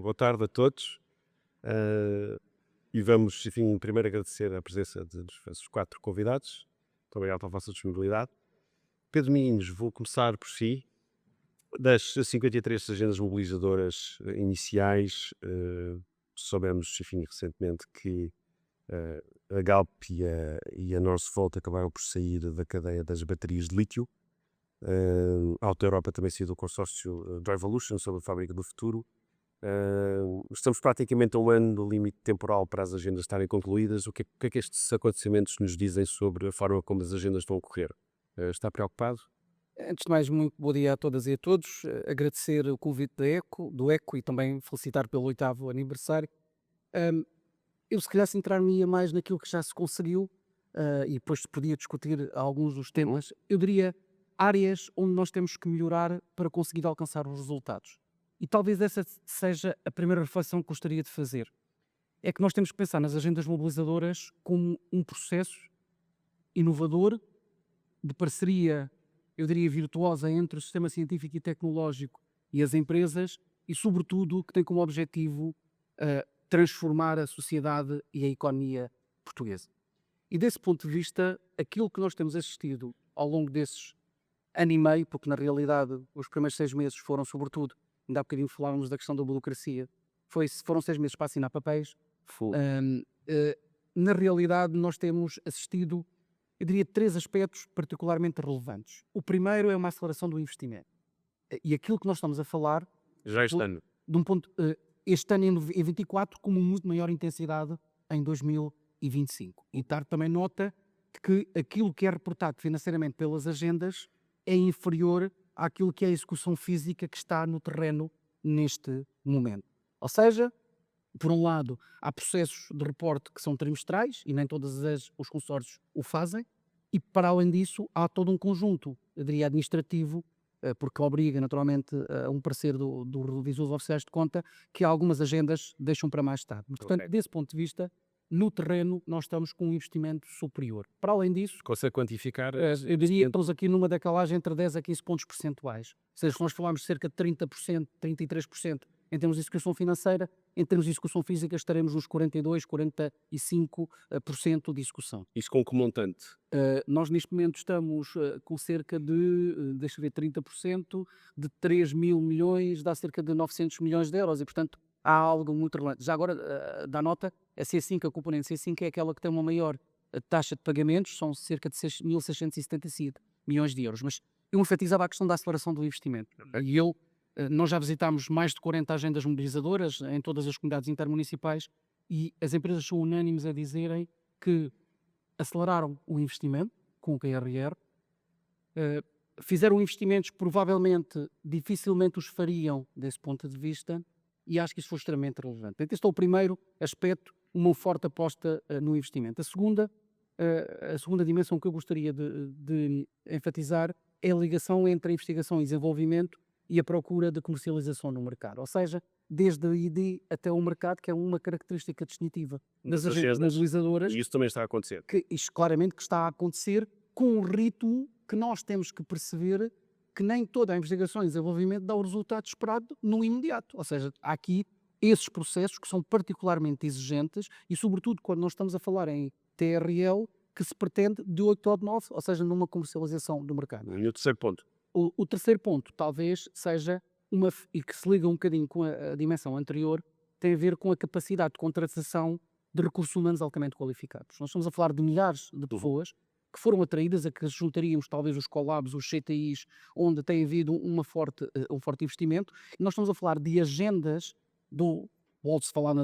boa tarde a todos. Ah, e vamos, enfim, primeiro agradecer a presença dos vossos 4 convidados. Muito obrigado pela vossa disponibilidade. Pedro Minhos, vou começar por si. Das 53 agendas mobilizadoras iniciais, soubemos, enfim, recentemente que a Galp e a Northvolt acabaram por sair da cadeia das baterias de lítio. A Auto Europa também saiu do consórcio Drivolution sobre a fábrica do futuro. Estamos praticamente a um ano do limite temporal para as agendas estarem concluídas. O que é que estes acontecimentos nos dizem sobre a forma como as agendas vão correr? Está preocupado? Antes de mais, muito bom dia a todas e a todos. Agradecer o convite do ECO e também felicitar pelo 8º aniversário. Ahm, eu, se calhar, centrar-me-ia mais naquilo que já se conseguiu e depois podia discutir alguns dos temas. Eu diria áreas onde nós temos que melhorar para conseguir alcançar os resultados. E talvez essa seja a primeira reflexão que gostaria de fazer. É que nós temos que pensar nas agendas mobilizadoras como um processo inovador, de parceria, eu diria, virtuosa entre o sistema científico e tecnológico e as empresas e, sobretudo, que tem como objetivo transformar a sociedade e a economia portuguesa. E desse ponto de vista, aquilo que nós temos assistido ao longo desses ano e meio, porque na realidade os primeiros 6 meses foram sobretudo, ainda há bocadinho falávamos da questão da burocracia, foram 6 meses para assinar papéis. Na realidade nós temos assistido, eu diria, 3 aspectos particularmente relevantes. O primeiro é uma aceleração do investimento. E aquilo que nós estamos a falar, Já este ano. de um ponto, este ano em 24, com muito maior intensidade em 2025. E dar também nota de que aquilo que é reportado financeiramente pelas agendas é inferior àquilo que é a execução física que está no terreno neste momento. Ou seja, por um lado, há processos de reporte que são trimestrais e nem todos os consórcios o fazem, e para além disso há todo um conjunto, eu diria, administrativo, porque obriga naturalmente a um parecer do revisor dos oficiais de conta, que algumas agendas deixam para mais tarde. Portanto, Ok. desse ponto de vista, no terreno nós estamos com um investimento superior. Para além disso, Consegue quantificar? eu diria que estamos aqui numa decalagem entre 10 a 15 pontos percentuais. Ou seja, se nós falarmos de cerca de 30%, 33% em termos de execução financeira, em termos de execução física estaremos nos 42, 45% de execução. Isso com que montante? Nós neste momento estamos com cerca de, deixa eu ver, 30% de 3 mil milhões, dá cerca de 900 milhões de euros e, portanto, há algo muito relevante. Já agora, dá nota, a C5, a componente C5 é aquela que tem uma maior taxa de pagamentos, são cerca de 1.677 milhões de euros. Mas eu enfatizava a questão da aceleração do investimento. E nós já visitámos mais de 40 agendas mobilizadoras em todas as comunidades intermunicipais e as empresas são unânimes a dizerem que aceleraram o investimento com o QRR, fizeram investimentos que provavelmente dificilmente os fariam desse ponto de vista e acho que isso foi extremamente relevante. Então, este é o primeiro aspecto, uma forte aposta no investimento. A segunda dimensão que eu gostaria de enfatizar é a ligação entre a investigação e desenvolvimento e a procura de comercialização no mercado. Ou seja, desde a ID até o mercado, que é uma característica distintiva das agendas mobilizadoras, E isso também está a acontecer. que isto claramente que está a acontecer com um ritmo que nós temos que perceber que nem toda a investigação e desenvolvimento dá o resultado esperado no imediato. Ou seja, há aqui esses processos que são particularmente exigentes e, sobretudo, quando nós estamos a falar em TRL, que se pretende de 8 ou de 9, ou seja, numa comercialização do mercado. E o terceiro ponto? O terceiro ponto talvez seja e que se liga um bocadinho com a dimensão anterior, tem a ver com a capacidade de contratação de recursos humanos altamente qualificados. Nós estamos a falar de milhares de pessoas que foram atraídas a que juntaríamos talvez os collabs, os CTIs, onde tem havido um forte investimento. E nós estamos a falar de agendas pode-se falar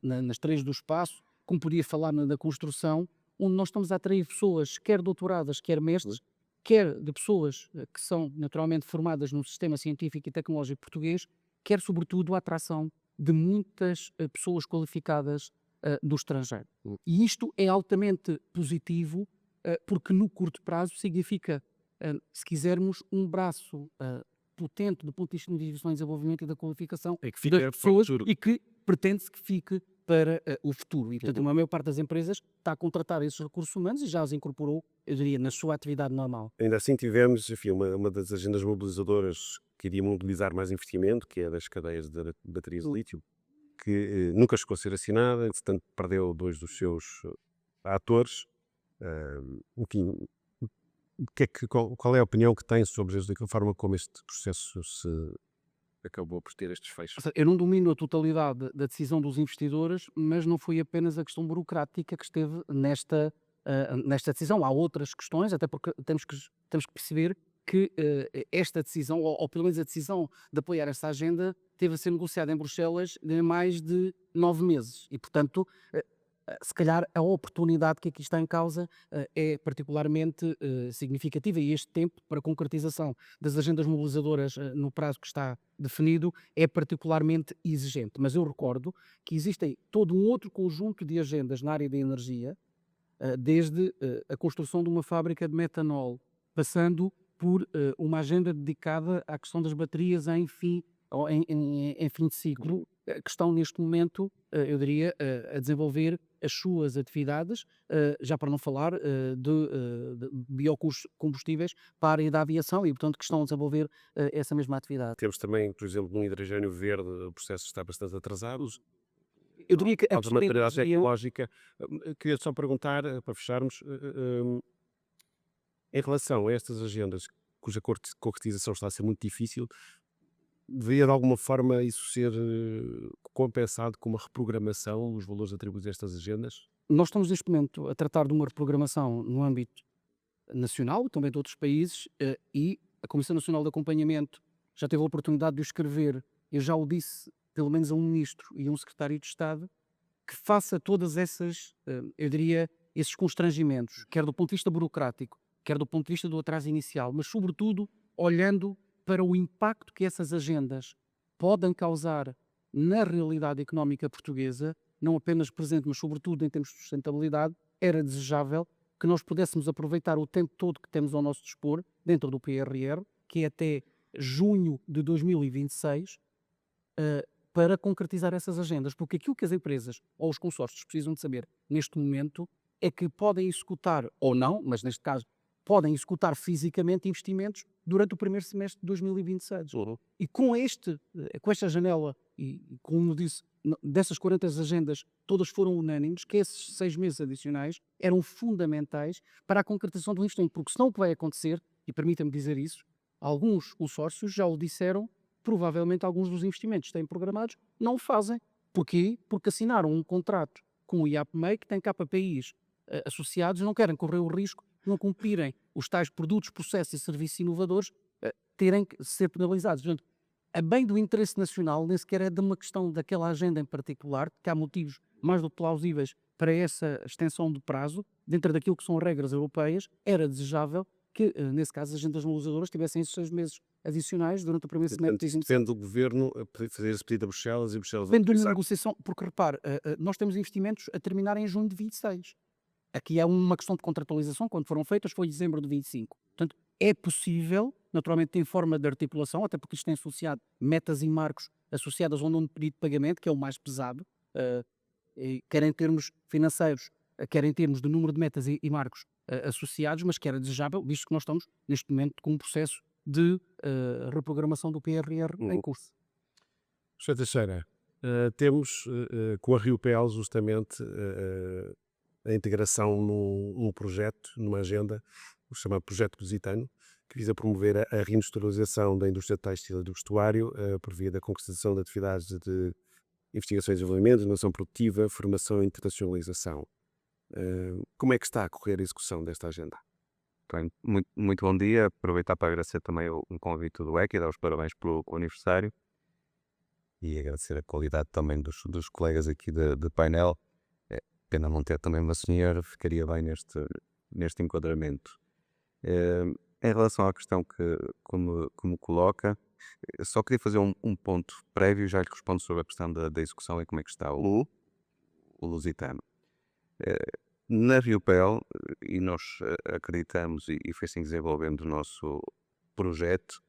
nas 3 do espaço, como podia falar da construção, onde nós estamos a atrair pessoas, quer doutoradas, quer mestres, quer de pessoas que são naturalmente formadas no sistema científico e tecnológico português, quer sobretudo a atração de muitas pessoas qualificadas do estrangeiro. E isto é altamente positivo porque no curto prazo significa, se quisermos, um braço potente do ponto de vista da investigação e desenvolvimento e da qualificação É que fica das pessoas para o futuro. e que pretende-se que fique para o futuro. E, portanto, a maior parte das empresas está a contratar esses recursos humanos e já os incorporou, eu diria, na sua atividade normal. Ainda assim tivemos, enfim, uma das agendas mobilizadoras que iria mobilizar mais investimento, que é das cadeias de baterias de lítio. que nunca chegou a ser assinada, entretanto perdeu 2 dos seus atores. Enfim, qual é a opinião que tem sobre a forma como este processo se acabou por ter estes fechos? Ou seja, eu não domino a totalidade da decisão dos investidores, mas não foi apenas a questão burocrática que esteve nesta decisão. Há outras questões, até porque temos que perceber que esta decisão, ou pelo menos a decisão de apoiar esta agenda, teve a ser negociada em Bruxelas de mais de 9 meses. E, portanto, se calhar a oportunidade que aqui está em causa é particularmente significativa, e este tempo para concretização das agendas mobilizadoras no prazo que está definido é particularmente exigente. Mas eu recordo que existem todo um outro conjunto de agendas na área da energia, desde a construção de uma fábrica de metanol, passando por uma agenda dedicada à questão das baterias em fim de ciclo, que estão neste momento, eu diria, a desenvolver as suas atividades, já para não falar de biocombustíveis para a área da aviação, e portanto que estão a desenvolver essa mesma atividade. Temos também, por exemplo, no hidrogênio verde, o processo está bastante atrasado. Eu diria que a Falta matéria seria tecnológica. Queria só perguntar, para fecharmos, em relação a estas agendas cuja concretização está a ser muito difícil, deveria de alguma forma isso ser compensado com uma reprogramação dos valores atribuídos a estas agendas? nós estamos neste momento a tratar de uma reprogramação no âmbito nacional, também de outros países, e a Comissão Nacional de Acompanhamento já teve a oportunidade de o escrever. Eu já o disse, pelo menos a um ministro e a um secretário de Estado, que faça todas essas, eu diria, esses constrangimentos, quer do ponto de vista burocrático, quer do ponto de vista do atraso inicial, mas sobretudo olhando para o impacto que essas agendas podem causar na realidade económica portuguesa, não apenas presente, mas sobretudo em termos de sustentabilidade. Era desejável que nós pudéssemos aproveitar o tempo todo que temos ao nosso dispor, dentro do PRR, que é até junho de 2026, para concretizar essas agendas, porque aquilo que as empresas ou os consórcios precisam de saber neste momento é que podem executar, ou não, mas neste caso podem executar fisicamente investimentos durante o primeiro semestre de 2026. E com esta janela, e como disse, dessas 40 agendas, todas foram unânimes, que esses 6 meses adicionais eram fundamentais para a concretização do investimento, porque senão o que vai acontecer, e permita-me dizer isso, alguns consórcios já o disseram, provavelmente alguns dos investimentos que têm programados não o fazem. Porquê? Porque assinaram um contrato com o IAPMEI, que tem KPIs associados, não querem correr o risco de não cumprirem os tais produtos, processos e serviços inovadores, terem que ser penalizados. Portanto, a bem do interesse nacional, nem sequer é de uma questão daquela agenda em particular, que há motivos mais do que plausíveis para essa extensão de prazo, dentro daquilo que são regras europeias, era desejável que, nesse caso, as agendas mobilizadoras tivessem esses 6 meses adicionais durante o primeiro semestre de 2026. Depende do governo fazer esse pedido a Bruxelas e Bruxelas Depende da autorizar. negociação, porque repare, nós temos investimentos a terminar em junho de 26. Aqui é uma questão de contratualização, quando foram feitas foi em dezembro de 25. Portanto, é possível, naturalmente em forma de articulação, até porque isto tem associado metas e marcos associadas ao número de pedido de pagamento, que é o mais pesado, quer em termos financeiros, quer em termos de número de metas e marcos associados, mas que era desejável, visto que nós estamos neste momento com um processo de reprogramação do PRR em curso. Sr. Teixeira, temos com a RIOPL justamente a integração num projeto, numa agenda, o chamado Projeto Lusitano, que visa promover a reindustrialização da indústria têxtil e do vestuário por via da concretização de atividades de investigação e desenvolvimento, inovação produtiva, formação e internacionalização. Como é que está a correr a execução desta agenda? Bem, muito bom dia. Aproveitar para agradecer também o convite do EC e dar os parabéns pelo aniversário e agradecer a qualidade também dos colegas aqui de painel. É pena não ter também uma senhora, ficaria bem neste enquadramento. Em relação à questão como coloca, só queria fazer um ponto prévio, já lhe respondo sobre a questão da execução e como é que está o Lusitano. Na RIOPL, e nós acreditamos e foi assim desenvolvendo o nosso projeto,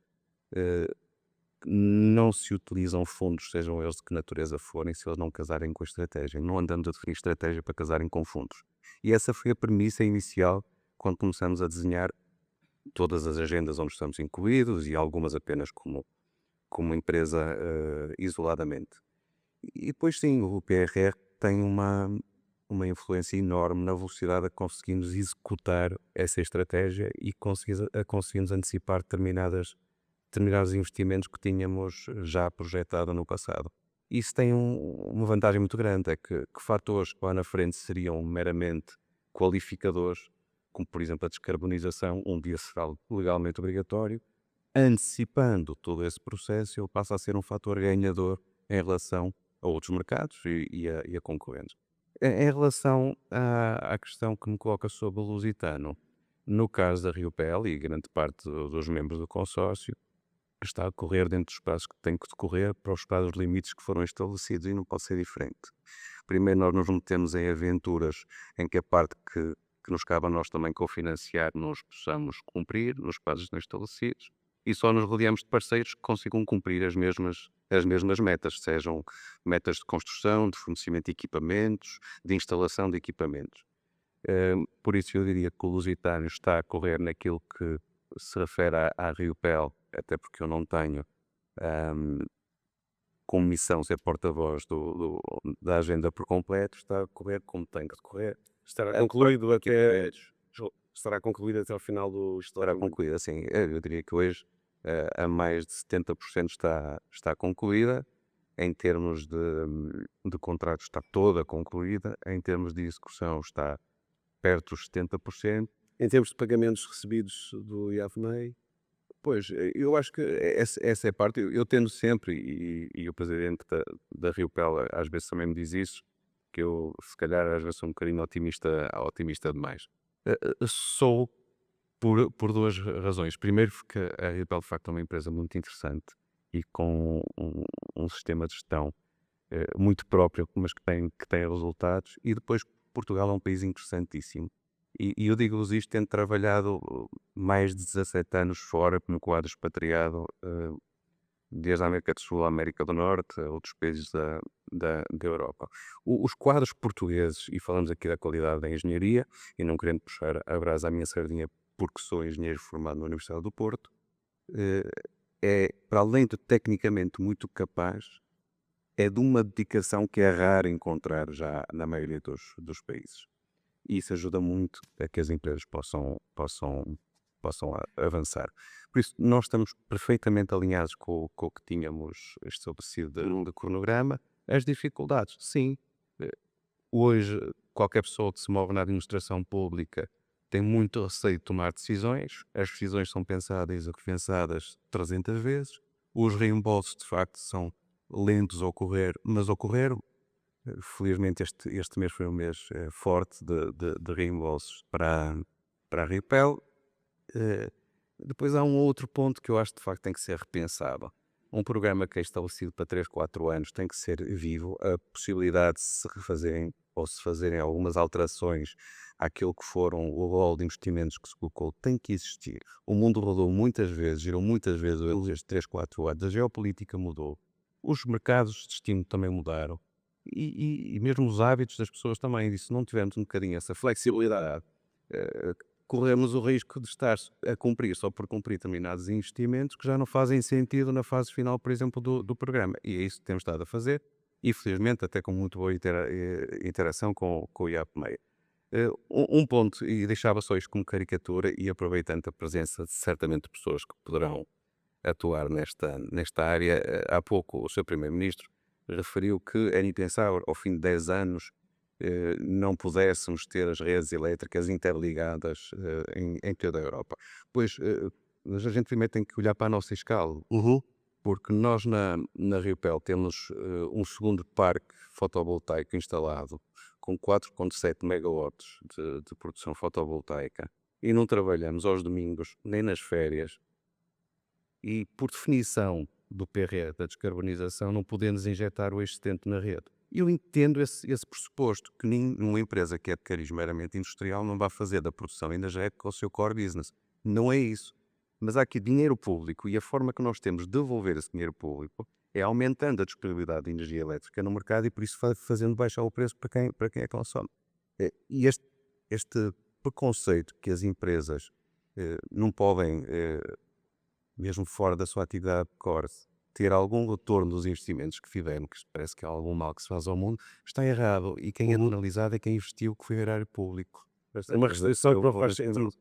não se utilizam fundos, sejam eles de que natureza forem, se eles não casarem com a estratégia. Não andamos a definir estratégia para casarem com fundos. E essa foi a premissa inicial quando começamos a desenhar todas as agendas onde estamos incluídos e algumas apenas como empresa isoladamente. E depois sim, o PRR tem uma influência enorme na velocidade a que conseguimos executar essa estratégia e conseguimos antecipar determinados investimentos que tínhamos já projetado no passado. Isso tem uma vantagem muito grande, é que fatores que lá na frente seriam meramente qualificadores, como por exemplo a descarbonização, um dia será legalmente obrigatório, antecipando todo esse processo, ele passa a ser um fator ganhador em relação a outros mercados e a concorrentes. Em relação à questão que me coloca sobre o Lusitano, no caso da Riopel e grande parte dos membros do consórcio, está a decorrer dentro dos prazos que tem que decorrer para os prazos limites que foram estabelecidos e não pode ser diferente. Primeiro nós nos metemos em aventuras em que a parte que nos cabe a nós também cofinanciar nós possamos cumprir nos prazos que estão estabelecidos e só nos rodeamos de parceiros que consigam cumprir as mesmas metas, sejam metas de construção, de fornecimento de equipamentos, de instalação de equipamentos. Por isso eu diria que o Lusitano está a correr naquilo que se refere à Riopel, até porque eu não tenho como missão ser porta-voz da agenda por completo, está a correr como tem que decorrer. Estará concluído até, estará concluído até ao final do Estará concluída, assim, eu diria que hoje a mais de 70% está concluída, em termos de contratos está toda concluída, em termos de execução está perto dos 70%. Em termos de pagamentos recebidos do IAVMEI, Pois, eu acho que essa é a parte, eu tendo sempre, e o presidente da Riopel às vezes também me diz isso, que eu se calhar às vezes sou um bocadinho otimista demais. Sou por duas razões. Primeiro porque a Riopel de facto é uma empresa muito interessante e com um sistema de gestão muito próprio, mas que tem resultados, e depois Portugal é um país interessantíssimo. E eu digo-vos isto tendo trabalhado mais de 17 anos fora, no quadro expatriado, desde a América do Sul à América do Norte, a outros países da Europa. Os quadros portugueses, e falamos aqui da qualidade da engenharia, e não querendo puxar a brasa à minha sardinha porque sou engenheiro formado na Universidade do Porto, é, para além de tecnicamente muito capaz, é de uma dedicação que é raro encontrar já na maioria dos países. E isso ajuda muito a que as empresas possam avançar. Por isso, nós estamos perfeitamente alinhados com o que tínhamos estabelecido de cronograma. As dificuldades, sim. Hoje, qualquer pessoa que se move na administração pública tem muito receio de tomar decisões. As decisões são pensadas e repensadas 300 vezes. Os reembolsos, de facto, são lentos a ocorrer, mas ocorreram. Felizmente este mês foi um mês forte de reembolsos para a Riopel. Depois há um outro ponto que eu acho que de facto tem que ser repensado. Um programa que é estabelecido para 3, 4 anos tem que ser vivo. A possibilidade de se refazerem ou se fazerem algumas alterações àquilo que foram o rol de investimentos que se colocou tem que existir. O mundo rodou muitas vezes, girou muitas vezes estes 3, 4 anos. A geopolítica mudou. Os mercados de destino também mudaram. E mesmo os hábitos das pessoas também, e se não tivermos um bocadinho essa flexibilidade, corremos o risco de estar a cumprir só por cumprir determinados investimentos que já não fazem sentido na fase final, por exemplo, do programa. E é isso que temos estado a fazer, e felizmente até com muito boa interação com o IAPMEI. Um ponto, e deixava só isto como caricatura, e aproveitando a presença de certamente pessoas que poderão atuar nesta área, há pouco o Sr. Primeiro-Ministro referiu que era impensável, ao fim de 10 anos, não pudéssemos ter as redes elétricas interligadas em toda a Europa. Pois, mas a gente primeiro tem que olhar para a nossa escala, porque nós na Riopel temos um segundo parque fotovoltaico instalado com 4,7 megawatts de produção fotovoltaica e não trabalhamos aos domingos nem nas férias e, por definição do PRR, da descarbonização, não podemos injetar o excedente na rede. Eu entendo esse pressuposto, que nenhuma empresa que é de cariz meramente industrial não vai fazer da produção energética o seu core business. Não é isso. Mas há aqui dinheiro público, e a forma que nós temos de devolver esse dinheiro público é aumentando a disponibilidade de energia elétrica no mercado e por isso fazendo baixar o preço para quem é que consome. E este preconceito que as empresas não podem, mesmo fora da sua atividade core, ter algum retorno dos investimentos que fizemos, que parece que é algum mal que se faz ao mundo, está errado. E quem é penalizado é quem investiu, que foi o erário público. É uma restrição que não faz sentido.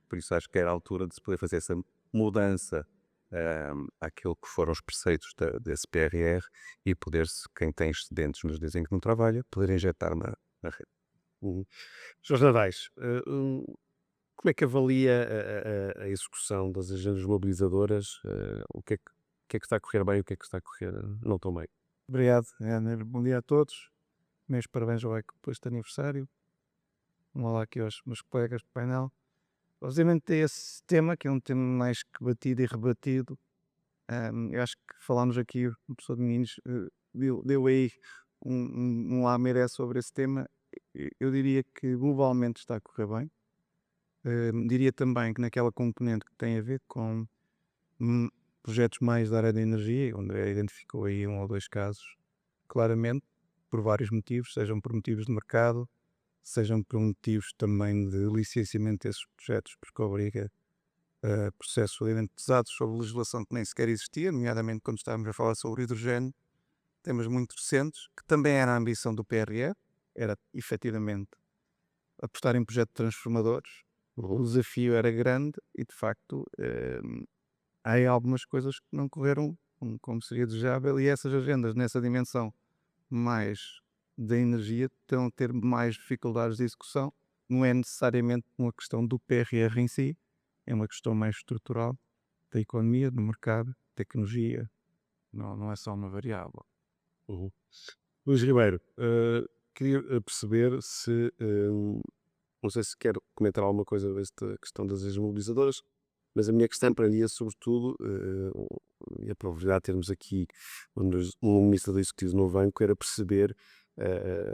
Por isso acho que era a altura de se poder fazer essa mudança àquilo que foram os preceitos desse PRR e poder-se, quem tem excedentes nos dias em que não trabalha, poder injetar na rede. Jorge Nadais, como é que avalia a execução das agendas mobilizadoras? O que é que está a correr bem e o que é que está a correr não tão bem? Obrigado, Éner. Bom dia a todos. Meus parabéns ao ECO por este aniversário. Um olá aqui aos meus colegas do painel. Obviamente esse tema, que é um tema mais que batido e rebatido, eu acho que falámos aqui, o professor Domingos deu aí um lamiré sobre esse tema. Eu diria que globalmente está a correr bem. Diria também que naquela componente que tem a ver com projetos mais da área da energia, onde identificou aí 1 ou 2 casos, claramente, por vários motivos, sejam por motivos de mercado, sejam por motivos também de licenciamento desses projetos, porque obriga a processos relativamente pesados sobre legislação que nem sequer existia, nomeadamente quando estávamos a falar sobre hidrogênio, temas muito recentes, que também era a ambição do PRR, era efetivamente apostar em projetos transformadores. O desafio era grande e, de facto, há aí algumas coisas que não correram como seria desejável, e essas agendas nessa dimensão mais da energia estão a ter mais dificuldades de execução. Não é necessariamente uma questão do PRR em si, é uma questão mais estrutural da economia, do mercado, tecnologia, não é só uma variável. Luís Ribeiro, queria perceber se, não sei se quer comentar alguma coisa desta questão das agendas mobilizadoras, mas a minha questão para mim é sobretudo, e a probabilidade de termos aqui um ministro do Executivo no banco, era perceber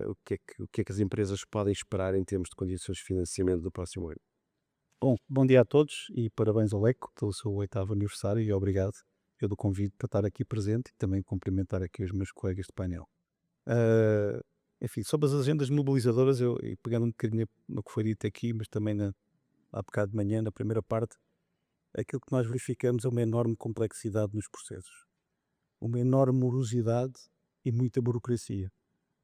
o que é que as empresas podem esperar em termos de condições de financiamento do próximo ano. Bom dia a todos e parabéns ao ECO pelo seu 8º aniversário e obrigado pelo convite para estar aqui presente e também cumprimentar aqui os meus colegas de painel. Enfim, sobre as agendas mobilizadoras, e pegando um bocadinho no que foi dito aqui, mas também há bocado de manhã, na primeira parte, aquilo que nós verificamos é uma enorme complexidade nos processos, uma enorme morosidade e muita burocracia.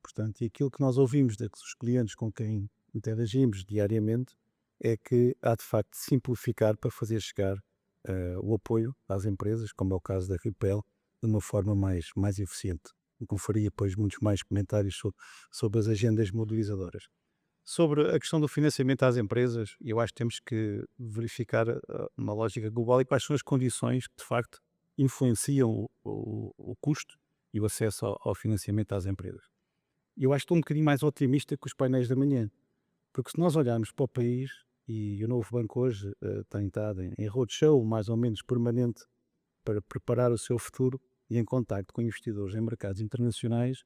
Portanto, e aquilo que nós ouvimos dos clientes com quem interagimos diariamente é que há de facto de simplificar para fazer chegar o apoio às empresas, como é o caso da Ripel, de uma forma mais eficiente. E conferia depois muitos mais comentários sobre as agendas mobilizadoras. Sobre a questão do financiamento às empresas, eu acho que temos que verificar uma lógica global e quais são as condições que de facto influenciam o custo e o acesso ao financiamento às empresas. Eu acho que estou um bocadinho mais otimista que os painéis da manhã, porque se nós olharmos para o país, e o Novo Banco hoje tem estado em roadshow mais ou menos permanente para preparar o seu futuro e em contacto com investidores em mercados internacionais,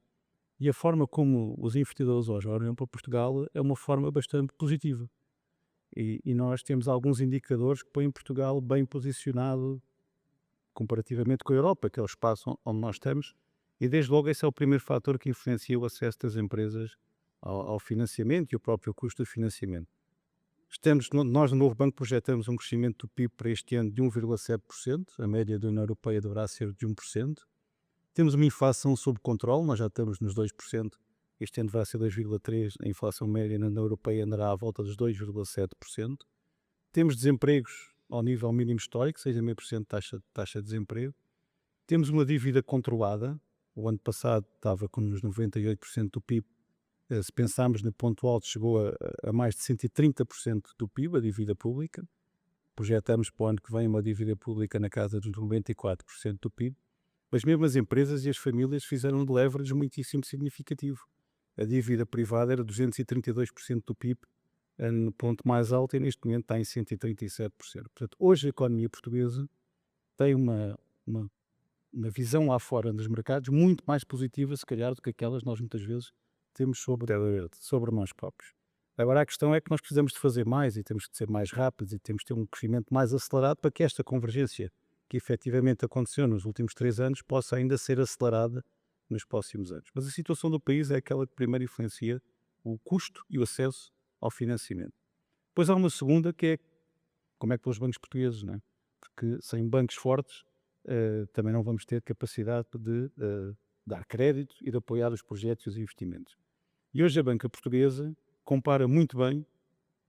e a forma como os investidores hoje olham para Portugal é uma forma bastante positiva. E nós temos alguns indicadores que põem Portugal bem posicionado comparativamente com a Europa, que é o espaço onde nós estamos, e desde logo esse é o primeiro fator que influencia o acesso das empresas ao financiamento e o próprio custo do financiamento. Nós no Novo Banco projetamos um crescimento do PIB para este ano de 1,7%, a média da União Europeia deverá ser de 1%. Temos uma inflação sob controle, nós já estamos nos 2%, este ano vai ser 2,3%, a inflação média na União Europeia andará à volta dos 2,7%. Temos desempregos ao nível mínimo histórico, 6,5% de taxa de desemprego. Temos uma dívida controlada, o ano passado estava com uns 98% do PIB, se pensarmos no ponto alto chegou a mais de 130% do PIB, a dívida pública. Projetamos para o ano que vem uma dívida pública na casa dos 94% do PIB. Mas mesmo as empresas e as famílias fizeram um leverage muitíssimo significativo. A dívida privada era 232% do PIB, no ponto mais alto, e neste momento está em 137%. Portanto, hoje a economia portuguesa tem uma visão lá fora dos mercados muito mais positiva, se calhar, do que aquelas nós muitas vezes temos sobre nós próprios. Agora a questão é que nós precisamos de fazer mais e temos de ser mais rápidos e temos de ter um crescimento mais acelerado para que esta convergência que efetivamente aconteceu nos últimos 3 anos possa ainda ser acelerada nos próximos anos. Mas a situação do país é aquela que primeiro influencia o custo e o acesso ao financiamento. Depois há uma segunda que é como é que estão os bancos portugueses, não é? Porque sem bancos fortes também não vamos ter capacidade de dar crédito e de apoiar os projetos e os investimentos. E hoje a banca portuguesa compara muito bem.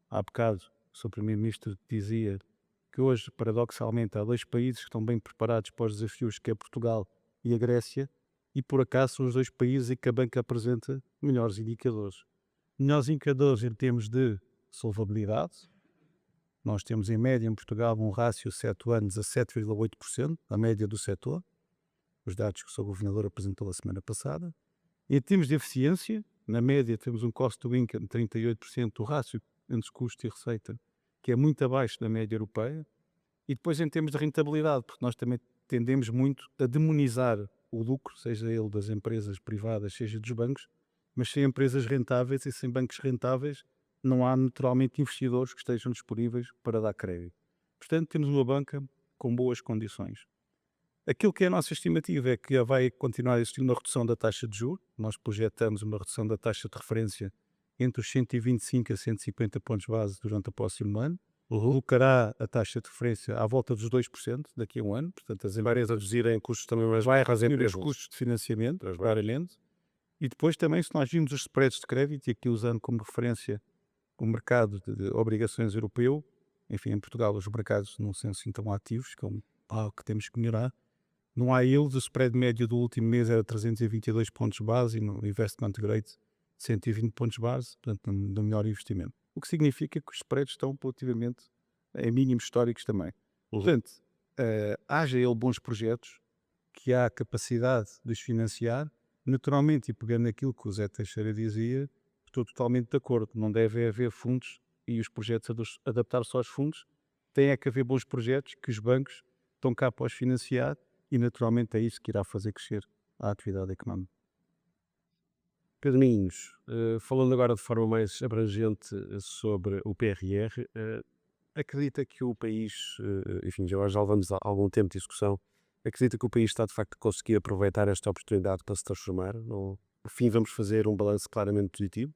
Há bocado o Sr. Primeiro-Ministro dizia que hoje, paradoxalmente, há 2 países que estão bem preparados para os desafios, que é Portugal e a Grécia, e por acaso são os 2 países em que a banca apresenta melhores indicadores. Melhores indicadores em termos de solvabilidade. Nós temos em média em Portugal um rácio 7 anos a 7,8%, a média do setor, os dados que o Sr. Governador apresentou a semana passada. Em termos de eficiência, na média temos um cost to income de 38%, o rácio entre custo e receita, que é muito abaixo da média europeia. E depois em termos de rentabilidade, porque nós também tendemos muito a demonizar o lucro, seja ele das empresas privadas, seja dos bancos, mas sem empresas rentáveis e sem bancos rentáveis não há naturalmente investidores que estejam disponíveis para dar crédito. Portanto, temos uma banca com boas condições. Aquilo que é a nossa estimativa é que vai continuar a existir uma redução da taxa de juros. Nós projetamos uma redução da taxa de referência entre os 125 a 150 pontos base durante o próximo ano. Colocará a taxa de referência à volta dos 2% daqui a um ano. Portanto, as empresas reduzirem custos também, mas vai fazer reduzir os mesmo. custos de financiamento, claramente. E depois também, se nós vimos os spreads de crédito, e aqui usando como referência o mercado de obrigações europeu, enfim, em Portugal os mercados não são assim tão ativos, que é algo que temos que melhorar. Não há eles, o spread médio do último mês era 322 pontos base e no investment grade 120 pontos base, portanto, no melhor investimento. O que significa que os spreads estão relativamente em mínimos históricos também. Portanto, haja ele bons projetos, que há capacidade de os financiar, naturalmente, e pegando aquilo que o Zé Teixeira dizia, estou totalmente de acordo, não deve haver fundos e os projetos adaptar-se aos fundos, tem é que haver bons projetos que os bancos estão cá para os financiar e naturalmente é isso que irá fazer crescer a atividade económica. Pedro Ninhos, falando agora de forma mais abrangente sobre o PRR, acredita que o país, enfim, já levamos algum tempo de discussão, acredita que o país está de facto a conseguir aproveitar esta oportunidade para se transformar? No fim vamos fazer um balanço claramente positivo?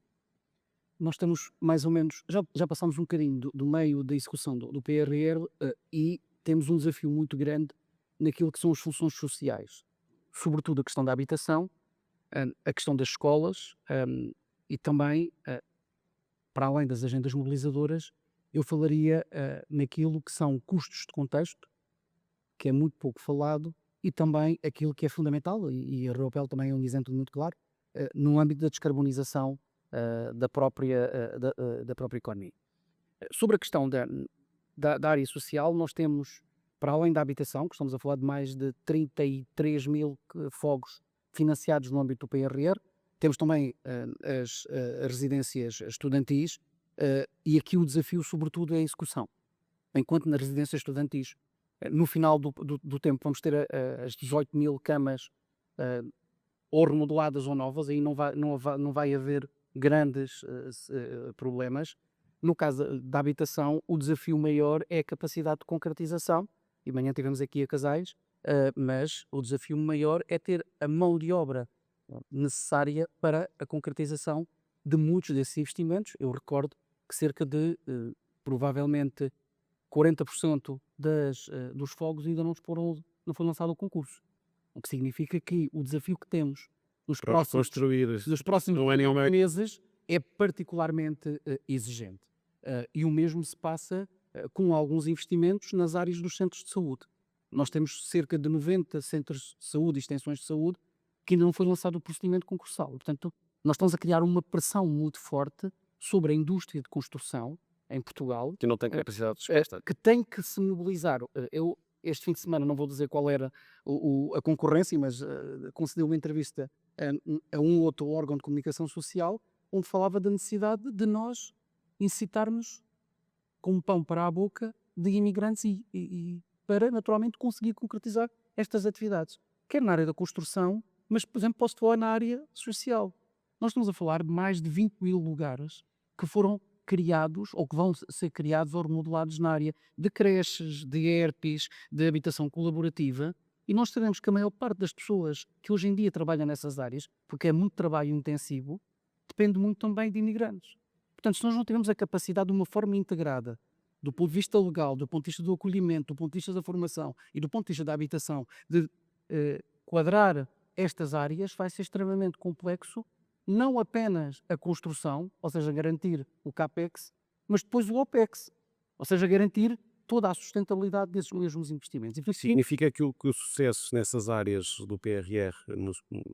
Nós estamos mais ou menos, já passámos um bocadinho do meio da execução do PRR e temos um desafio muito grande naquilo que são as funções sociais, sobretudo a questão da habitação, a questão das escolas e também, para além das agendas mobilizadoras, eu falaria naquilo que são custos de contexto, que é muito pouco falado, e também aquilo que é fundamental, e a Europel também é um exemplo muito claro, no âmbito da descarbonização da própria economia. Sobre a questão da área social, nós temos, para além da habitação, que estamos a falar de mais de 33 mil fogos financiados no âmbito do PRR, temos também as residências estudantis, e aqui o desafio sobretudo é a execução. Enquanto nas residências estudantis, no final do tempo vamos ter as 18 mil camas ou remodeladas ou novas, aí não vai haver grandes problemas. No caso da habitação, o desafio maior é a capacidade de concretização, e amanhã tivemos aqui a Casais, mas o desafio maior é ter a mão de obra necessária para a concretização de muitos desses investimentos. Eu recordo que cerca de, provavelmente, 40% dos fogos ainda não foi lançado o concurso. O que significa que o desafio que temos nos próximos meses é particularmente exigente. E o mesmo se passa com alguns investimentos nas áreas dos centros de saúde. Nós temos cerca de 90 centros de saúde e extensões de saúde que ainda não foi lançado o procedimento concursal. Portanto, nós estamos a criar uma pressão muito forte sobre a indústria de construção em Portugal, Que não tem capacidade de resposta. que tem que se mobilizar. Eu, este fim de semana, não vou dizer qual era a concorrência, mas concedeu uma entrevista a um outro órgão de comunicação social, onde falava da necessidade de nós incitarmos com pão para a boca de imigrantes e para, naturalmente, conseguir concretizar estas atividades. Quer na área da construção, mas, por exemplo, posso falar na área social. Nós estamos a falar de mais de 20 mil lugares que foram criados ou que vão ser criados ou remodelados na área de creches, de ERPs, de habitação colaborativa, e nós sabemos que a maior parte das pessoas que hoje em dia trabalham nessas áreas, porque é muito trabalho intensivo, depende muito também de imigrantes. Portanto, se nós não tivermos a capacidade de uma forma integrada do ponto de vista legal, do ponto de vista do acolhimento, do ponto de vista da formação e do ponto de vista da habitação, de quadrar estas áreas vai ser extremamente complexo, não apenas a construção, ou seja, garantir o CAPEX, mas depois o OPEX, ou seja, garantir toda a sustentabilidade desses mesmos investimentos. E, portanto, Significa que o sucesso nessas áreas do PRR,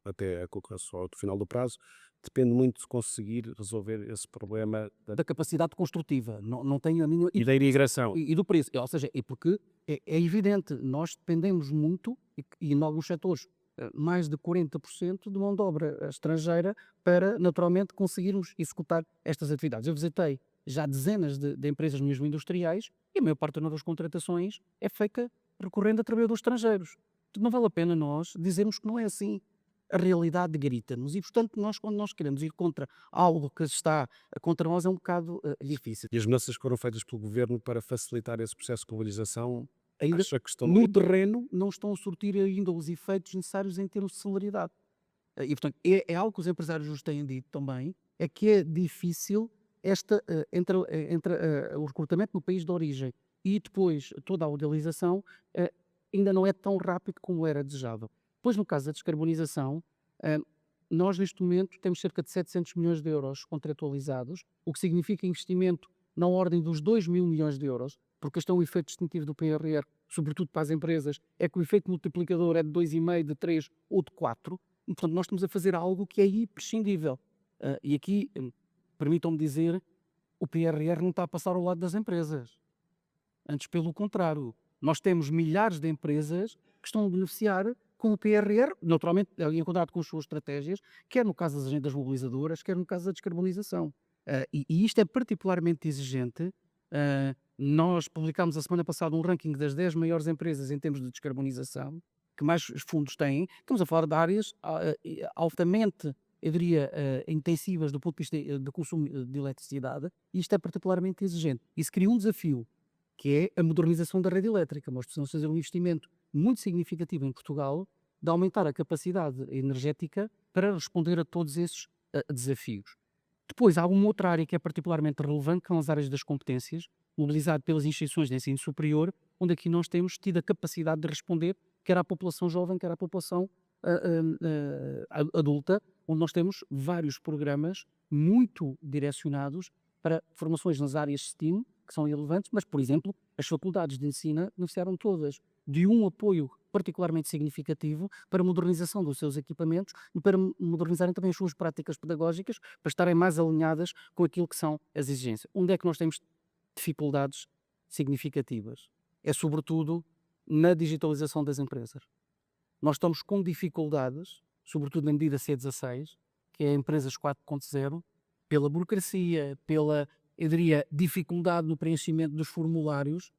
até a colocação ao final do prazo, depende muito de conseguir resolver esse problema da capacidade construtiva, não tenho a mínima... e da imigração. E do preço, ou seja, é porque é evidente, nós dependemos muito, e em alguns setores, mais de 40% de mão de obra estrangeira para, naturalmente, conseguirmos executar estas atividades. Eu visitei já dezenas de empresas mesmo industriais e a maior parte das contratações é feita recorrendo a trabalhadores estrangeiros. Não vale a pena nós dizermos que não é assim. A realidade grita-nos e, portanto, quando nós queremos ir contra algo que está contra nós é um bocado difícil. E as mudanças que foram feitas pelo governo para facilitar esse processo de globalização, Ainda acha que estão no terreno não estão a surtir ainda os efeitos necessários em termos de celeridade. E, portanto, é algo que os empresários nos têm dito também, é que é difícil entre o recrutamento no país de origem e depois toda a legalização, ainda não é tão rápido como era desejável. Depois, no caso da descarbonização, nós neste momento temos cerca de 700 milhões de euros contratualizados, o que significa investimento na ordem dos 2 mil milhões de euros, porque este é um efeito distintivo do PRR, sobretudo para as empresas, é que o efeito multiplicador é de 2,5, de 3 ou de 4, e, portanto, nós estamos a fazer algo que é imprescindível. E aqui, permitam-me dizer, o PRR não está a passar ao lado das empresas. Antes, pelo contrário, nós temos milhares de empresas que estão a beneficiar com o PRR, naturalmente em contato com as suas estratégias, quer no caso das agendas mobilizadoras, quer no caso da descarbonização. E isto é particularmente exigente. Nós publicámos a semana passada um ranking das 10 maiores empresas em termos de descarbonização, que mais fundos têm. Estamos a falar de áreas altamente, eu diria, intensivas do ponto de vista de consumo de eletricidade, e isto é particularmente exigente. Isso cria um desafio, que é a modernização da rede elétrica. Nós precisamos fazer um investimento muito significativo em Portugal de aumentar a capacidade energética para responder a todos esses desafios. Depois, há uma outra área que é particularmente relevante, que são as áreas das competências, mobilizado pelas instituições de ensino superior, onde aqui nós temos tido a capacidade de responder, quer à população jovem, quer à população adulta, onde nós temos vários programas muito direcionados para formações nas áreas STEAM, que são relevantes, mas, por exemplo, as faculdades de ensino beneficiaram todas de um apoio particularmente significativo para a modernização dos seus equipamentos e para modernizarem também as suas práticas pedagógicas, para estarem mais alinhadas com aquilo que são as exigências. Onde é que nós temos dificuldades significativas? É sobretudo na digitalização das empresas. Nós estamos com dificuldades, sobretudo na medida C16, que é a Empresas 4.0, pela burocracia, pela, eu diria, dificuldade no preenchimento dos formulários,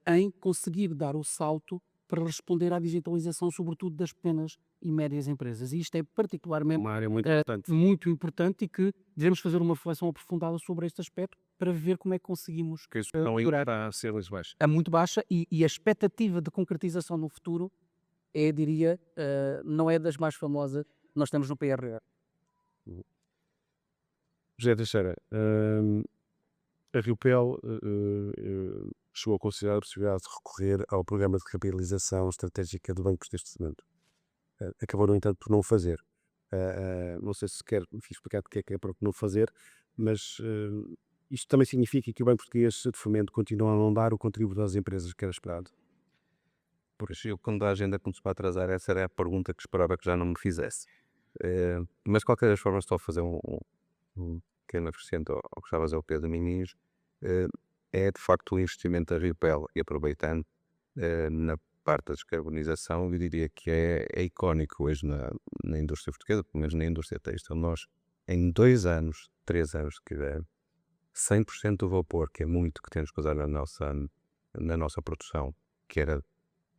em conseguir dar o salto para responder à digitalização, sobretudo das pequenas e médias empresas. E isto é particularmente uma área muito importante. muito importante e que devemos fazer uma reflexão aprofundada sobre este aspecto para ver como é que conseguimos Porque isso não irá a ser baixo. é muito baixa e a expectativa de concretização no futuro é, diria, não é das mais famosas que nós temos no PRR. José Teixeira, a Riopel chegou a considerar a possibilidade de recorrer ao programa de capitalização estratégica do Banco de Investimento. Acabou, no entanto, por não o fazer. Não sei se quer explicar o que é para não fazer, mas isto também significa que o Banco Português de Fomento continua a não dar o contributo às empresas que era esperado. Pois eu, quando a agenda começou a atrasar, essa era a pergunta que esperava que já não me fizesse. Mas de qualquer das formas estou a fazer um pequeno acrescento ao que estava a dizer o Pedro Miniz. É de facto o investimento da Riopel, e aproveitando na parte da descarbonização, eu diria que é icónico hoje na indústria portuguesa, pelo menos na indústria têxtil. Nós, em 2 anos, 3 anos, se quiser, 100% do vapor, que é muito que temos que usar na nossa produção, que era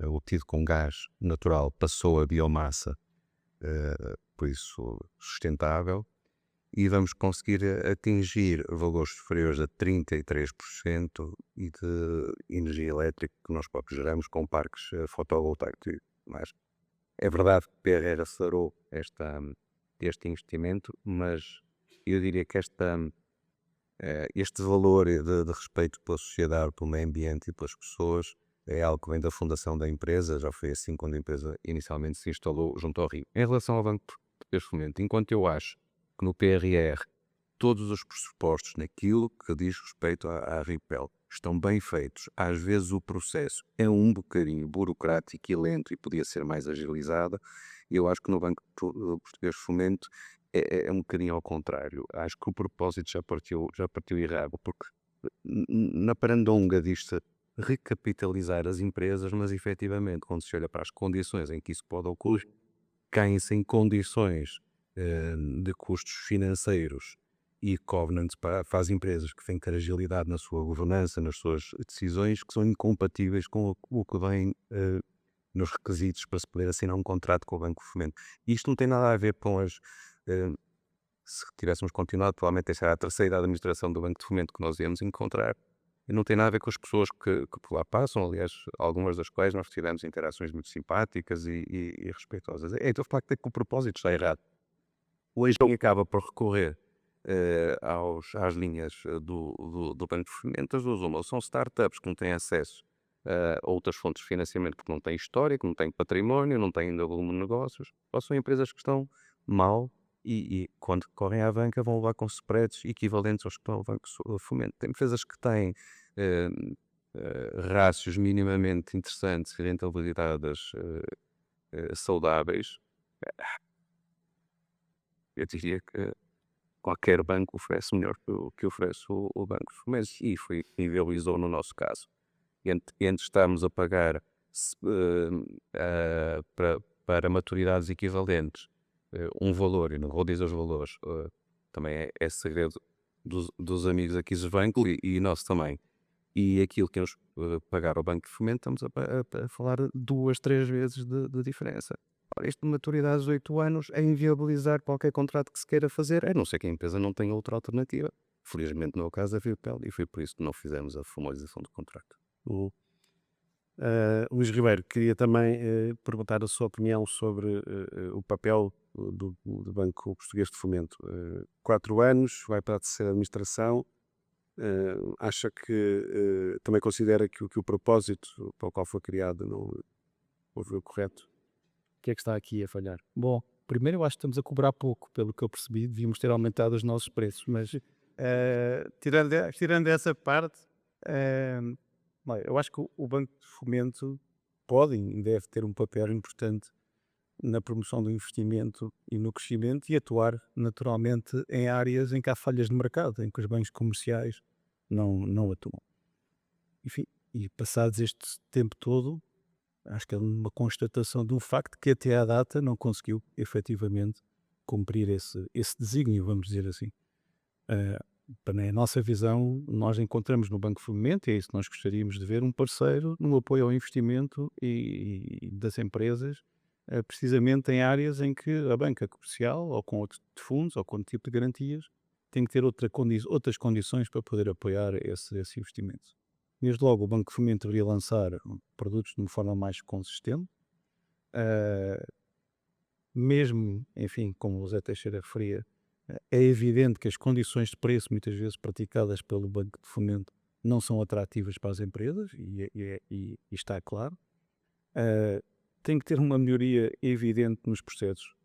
obtido com gás natural, passou a biomassa, por isso sustentável, e vamos conseguir atingir valores superiores a 33% e de energia elétrica que nós próprios geramos com parques fotovoltaicos. Mas é verdade que o PRR acelerou este investimento, mas eu diria que Este valor de respeito pela sociedade, pelo meio ambiente e pelas pessoas é algo que vem da fundação da empresa, já foi assim quando a empresa inicialmente se instalou junto ao Rio. Em relação ao Banco Português de Fomento, enquanto eu acho que no PRR todos os pressupostos naquilo que diz respeito à RIPEL estão bem feitos, às vezes o processo é um bocadinho burocrático e lento e podia ser mais agilizado. Eu acho que no Banco Português de Fomento é um bocadinho ao contrário. Acho que o propósito já partiu errado, porque na parandonga disto recapitalizar as empresas, mas efetivamente quando se olha para as condições em que isso pode ocorrer, caem-se em condições de custos financeiros e covenants para as empresas que têm que ter agilidade na sua governança, nas suas decisões, que são incompatíveis com o que vem nos requisitos para se poder assinar um contrato com o Banco de Fomento. Isto não tem nada a ver com se tivéssemos continuado, provavelmente esta era a terceira idade de administração do Banco de Fomento que nós íamos encontrar, e não tem nada a ver com as pessoas que por lá passam, aliás, algumas das quais nós tivemos interações muito simpáticas e respeitosas. Então, o facto é que o propósito está errado. Hoje quem acaba por recorrer às linhas do Banco de Fomento, as duas, uma, ou são startups que não têm acesso a outras fontes de financiamento porque não têm histórico, não têm património, não têm ainda volume de negócios, ou são empresas que estão mal e quando recorrem à banca vão levar com spreads equivalentes aos que estão ao Banco de Fomento. Tem empresas que têm rácios minimamente interessantes e rentabilidades saudáveis. Eu diria que qualquer banco oferece melhor que o que oferece o Banco de Fomento, e foi e viabilizou no nosso caso. Entre estarmos a pagar para maturidades equivalentes um valor, e não vou dizer os valores, também é segredo dos amigos aqui do banco e nosso também, e aquilo que eles pagar ao Banco de Fomento, estamos a falar 2, 3 vezes de diferença. Ora, isto de maturidade de 8 anos é inviabilizar qualquer contrato que se queira fazer, a não ser que a empresa não tenha outra alternativa. Felizmente, no meu caso, a VPL, e foi por isso que não fizemos a formalização do contrato. Luís Ribeiro, queria também perguntar a sua opinião sobre o papel do Banco Português de Fomento. 4 anos, vai para a terceira administração. Acha que também considera que o propósito para o qual foi criado não houve o correto? O que é que está aqui a falhar? Bom, primeiro eu acho que estamos a cobrar pouco, pelo que eu percebi, devíamos ter aumentado os nossos preços, mas tirando essa parte, bem, eu acho que o Banco de Fomento pode e deve ter um papel importante na promoção do investimento e no crescimento e atuar naturalmente em áreas em que há falhas de mercado, em que os bancos comerciais não atuam. Enfim, e passados este tempo todo, acho que é uma constatação de um facto que até à data não conseguiu efetivamente cumprir esse desígnio, vamos dizer assim. Na nossa visão, nós encontramos no Banco de Fomento, e é isso que nós gostaríamos de ver, um parceiro no apoio ao investimento e das empresas, precisamente em áreas em que a banca comercial, ou com outro tipo de fundos, ou com outro tipo de garantias, tem que ter outras condições para poder apoiar esse investimento. Desde logo, o Banco de Fomento deveria lançar produtos de uma forma mais consistente, mesmo, enfim, como o Zé Teixeira referia, é evidente que as condições de preço, muitas vezes praticadas pelo Banco de Fomento, não são atrativas para as empresas, e está claro. Tem que ter uma melhoria evidente nos processos.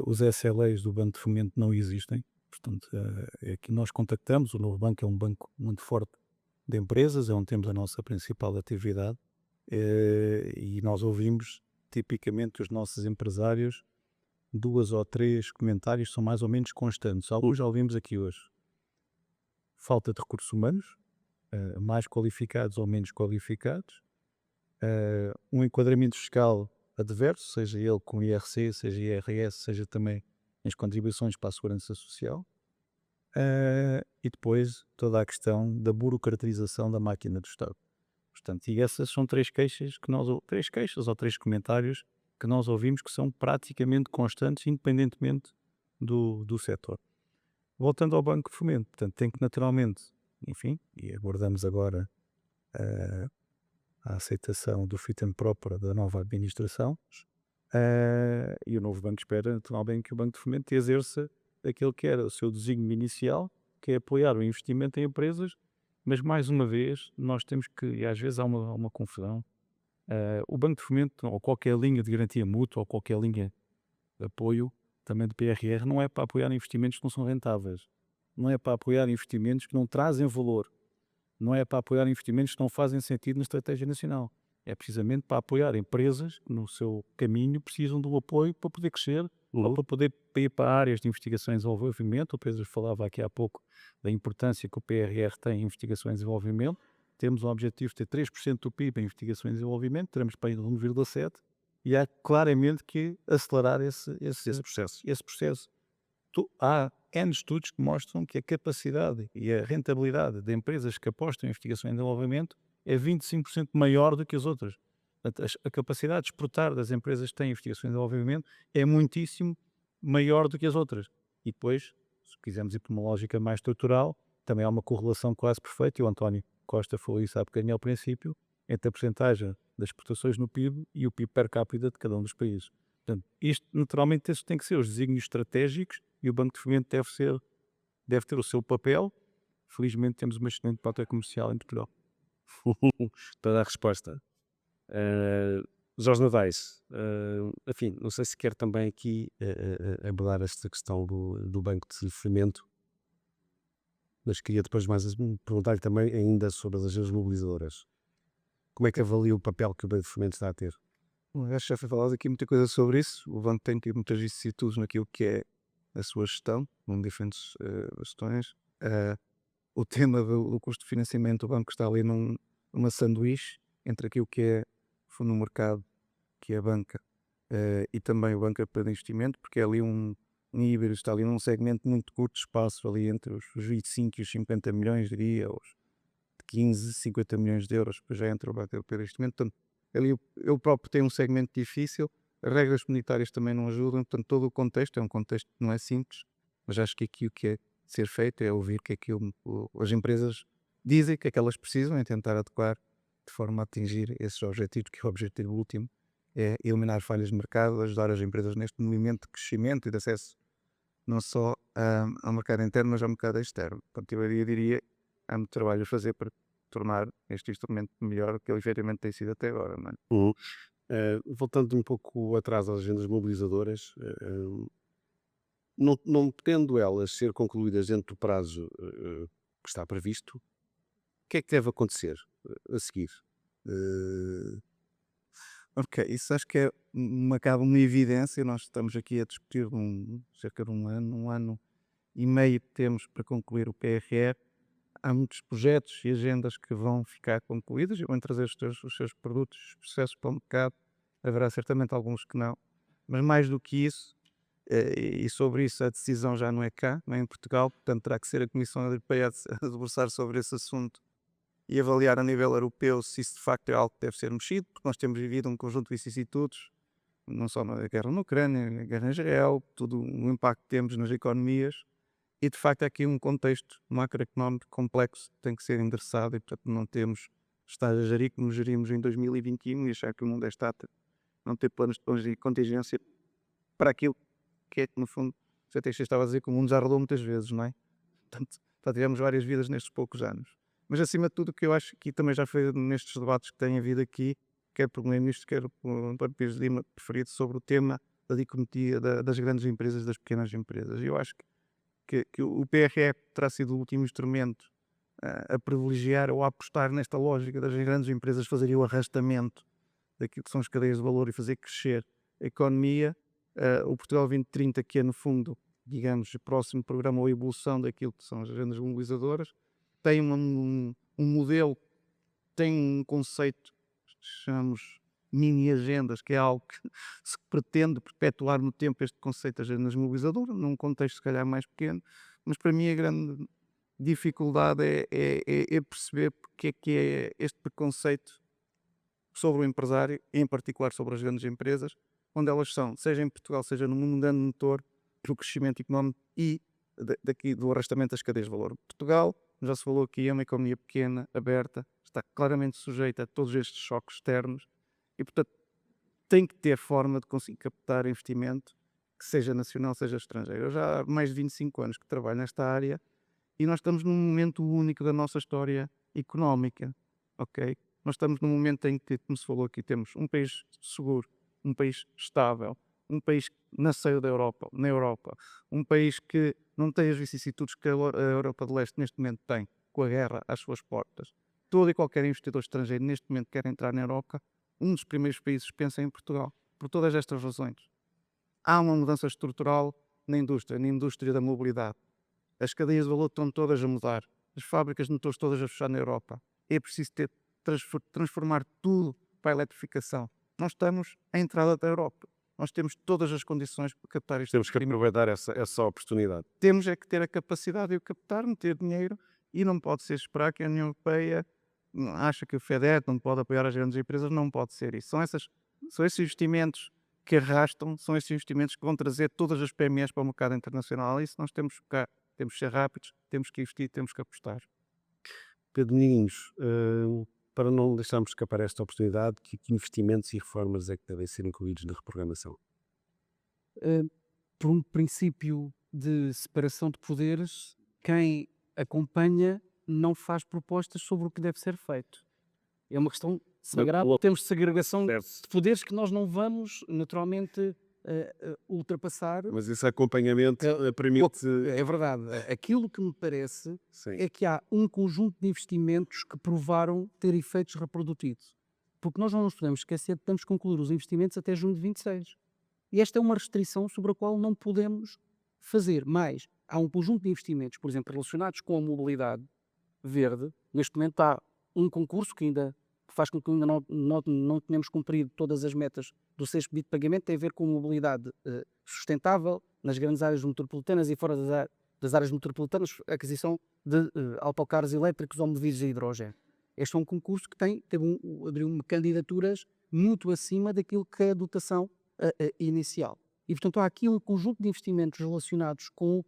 Os SLAs do Banco de Fomento não existem, portanto, é que nós contactamos. O Novo Banco é um banco muito forte de empresas, é onde temos a nossa principal atividade, e nós ouvimos tipicamente os nossos empresários 2 ou 3 comentários são mais ou menos constantes. Alguns já ouvimos aqui hoje. Falta de recursos humanos, mais qualificados ou menos qualificados, um enquadramento fiscal adverso, seja ele com IRC, seja IRS, seja também as contribuições para a segurança social, e depois toda a questão da burocratização da máquina do Estado. Portanto, e essas são 3 queixas ou 3 comentários que nós ouvimos que são praticamente constantes, independentemente do setor. Voltando ao Banco de Fomento, portanto, tem que naturalmente, enfim, e aguardamos agora a aceitação do fit and proper da nova administração, e o novo banco espera naturalmente que o Banco de Fomento exerça aquele que era o seu desígnio inicial, que é apoiar o investimento em empresas, mas mais uma vez nós temos que, e às vezes há uma confusão, o Banco de Fomento ou qualquer linha de garantia mútua ou qualquer linha de apoio também do PRR não é para apoiar investimentos que não são rentáveis, não é para apoiar investimentos que não trazem valor, não é para apoiar investimentos que não fazem sentido na estratégia nacional. É precisamente para apoiar empresas que no seu caminho precisam do apoio para poder crescer ou para poder ir para áreas de investigação e desenvolvimento. O Pedro falava aqui há pouco da importância que o PRR tem em investigação e desenvolvimento. Temos o objetivo de ter 3% do PIB em investigação e desenvolvimento, teremos para ir 1,7%, e há claramente que acelerar esse processo. Há N estudos que mostram que a capacidade e a rentabilidade de empresas que apostam em investigação e desenvolvimento é 25% maior do que as outras. Portanto, a capacidade de exportar das empresas que têm investigação e desenvolvimento é muitíssimo maior do que as outras. E depois, se quisermos ir para uma lógica mais estrutural, também há uma correlação quase perfeita, e o António Costa falou isso há bocadinho ao princípio, entre a percentagem das exportações no PIB e o PIB per capita de cada um dos países. Portanto, isto, naturalmente, estes têm que ser os desígnios estratégicos e o Banco de Fomento deve ter o seu papel. Felizmente temos uma excelente pauta comercial em Portugal. Para dar a resposta. Jorge Nadais, enfim, não sei se quer também aqui abordar esta questão do Banco de Fomento, mas queria depois mais perguntar-lhe também ainda sobre as agências mobilizadoras. Como é que avalia o papel que o Banco de Fomento está a ter? Bom, acho que já foi falado aqui muita coisa sobre isso. O banco tem tido muitas vicissitudes naquilo que é a sua gestão, com diferentes gestões. O tema do custo de financiamento, o banco está ali numa sanduíche entre aquilo que é o fundo no mercado, que é a banca, e também o banco para investimento, porque é ali um híbrido, está ali num segmento muito curto de espaço, ali entre os 25 e os 50 milhões, diria, os de 15, 50 milhões de euros, depois já entra o banco para investimento. Portanto, ali ele próprio tem um segmento difícil, as regras comunitárias também não ajudam, portanto todo o contexto é um contexto que não é simples, mas acho que aqui o que é ser feito é ouvir o que é que as empresas dizem, que é que elas precisam, e tentar adequar de forma a atingir esses objetivos, que é o objetivo último, é eliminar falhas de mercado, ajudar as empresas neste movimento de crescimento e de acesso não só ao mercado interno, mas ao mercado externo. Portanto, eu diria que há muito trabalho a fazer para tornar este instrumento melhor do que ele efetivamente tem sido até agora. Não é? Voltando um pouco atrás às agendas mobilizadoras, não podendo elas ser concluídas dentro do prazo que está previsto, o que é que deve acontecer a seguir? Ok, isso acho que é acaba uma evidência. Nós estamos aqui a discutir cerca de um ano e meio que temos para concluir o PRR. Há muitos projetos e agendas que vão ficar concluídas e vão trazer os seus produtos, os processos para o mercado. Haverá certamente alguns que não, mas mais do que isso, e sobre isso a decisão já não é cá, não é em Portugal, portanto terá que ser a Comissão Europeia a debruçar sobre esse assunto e avaliar a nível europeu se isso de facto é algo que deve ser mexido, porque nós temos vivido um conjunto de vicissitudes, não só na guerra na Ucrânia, na guerra em Israel, tudo o impacto que temos nas economias, e de facto há aqui um contexto macroeconómico complexo que tem que ser endereçado, e portanto não temos estar a gerir como gerimos em 2021 e achar que o mundo é estático, não ter planos de contingência para aquilo que é que no fundo, o CTX estava a dizer que o mundo já rodou muitas vezes, não é? Portanto, já tivemos várias vidas nestes poucos anos. Mas acima de tudo, o que eu acho que também já foi nestes debates que têm havido aqui, quer o Primeiro-Ministro, quer o António Pires de Lima, preferido, sobre o tema da dicotomia das grandes empresas e das pequenas empresas. E eu acho que o PRR terá sido o último instrumento a privilegiar ou a apostar nesta lógica das grandes empresas fazerem o arrastamento daquilo que são as cadeias de valor e fazer crescer a economia. O Portugal 2030, que é no fundo, digamos, o próximo programa ou evolução daquilo que são as agendas mobilizadoras, tem um modelo, tem um conceito que chamamos mini-agendas, que é algo que se pretende perpetuar no tempo, este conceito de agendas mobilizadoras, num contexto se calhar mais pequeno, mas para mim a grande dificuldade é perceber porque é que é este preconceito sobre o empresário, em particular sobre as grandes empresas, onde elas são, seja em Portugal, seja no mundo, um grande motor do crescimento económico e daqui do arrastamento das cadeias de valor. Portugal, já se falou aqui, é uma economia pequena, aberta, está claramente sujeita a todos estes choques externos e, portanto, tem que ter forma de conseguir captar investimento, que seja nacional, seja estrangeiro. Eu já há mais de 25 anos que trabalho nesta área E nós estamos num momento único da nossa história económica, ok? Nós estamos num momento em que, como se falou aqui, temos um país seguro, um país estável, um país que nasceu na Europa, um país que não tem as vicissitudes que a Europa de Leste neste momento tem, com a guerra às suas portas. Todo e qualquer investidor estrangeiro neste momento quer entrar na Europa, um dos primeiros países pensa em Portugal, por todas estas razões. Há uma mudança estrutural na indústria da mobilidade. As cadeias de valor estão todas a mudar, as fábricas de motores todas a fechar na Europa. É preciso transformar tudo para a eletrificação. Nós estamos à entrada da Europa. Nós temos todas as condições para captar isto. Temos que aproveitar essa oportunidade. Temos é que ter a capacidade de o captar, meter dinheiro, e não pode ser esperar que a União Europeia acha que o FEDER não pode apoiar as grandes empresas. Não pode ser isso. São esses investimentos que arrastam, são esses investimentos que vão trazer todas as PMEs para o mercado internacional. Isso nós temos que focar, temos que ser rápidos, temos que investir, temos que apostar. Pedro Ninhos, para não deixarmos escapar esta oportunidade, que investimentos e reformas é que devem ser incluídos na reprogramação? Por um princípio de separação de poderes, quem acompanha não faz propostas sobre o que deve ser feito. É uma questão sagrada. Temos de segregação de poderes que nós não vamos naturalmente ultrapassar. Mas esse acompanhamento permite... É verdade. Aquilo que me parece Sim. é que há um conjunto de investimentos que provaram ter efeitos reprodutivos. Porque nós não nos podemos esquecer que temos que concluir os investimentos até junho de 26. E esta é uma restrição sobre a qual não podemos fazer. Mas há um conjunto de investimentos, por exemplo, relacionados com a mobilidade verde. Neste momento há um concurso que faz com que ainda não tenhamos cumprido todas as metas do sexto pedido de pagamento, tem a ver com mobilidade sustentável nas grandes áreas metropolitanas e fora das áreas metropolitanas, aquisição de autocarros elétricos ou movidos a hidrogênio. Este é um concurso que teve candidaturas muito acima daquilo que é a dotação inicial. E, portanto, há aqui um conjunto de investimentos relacionados com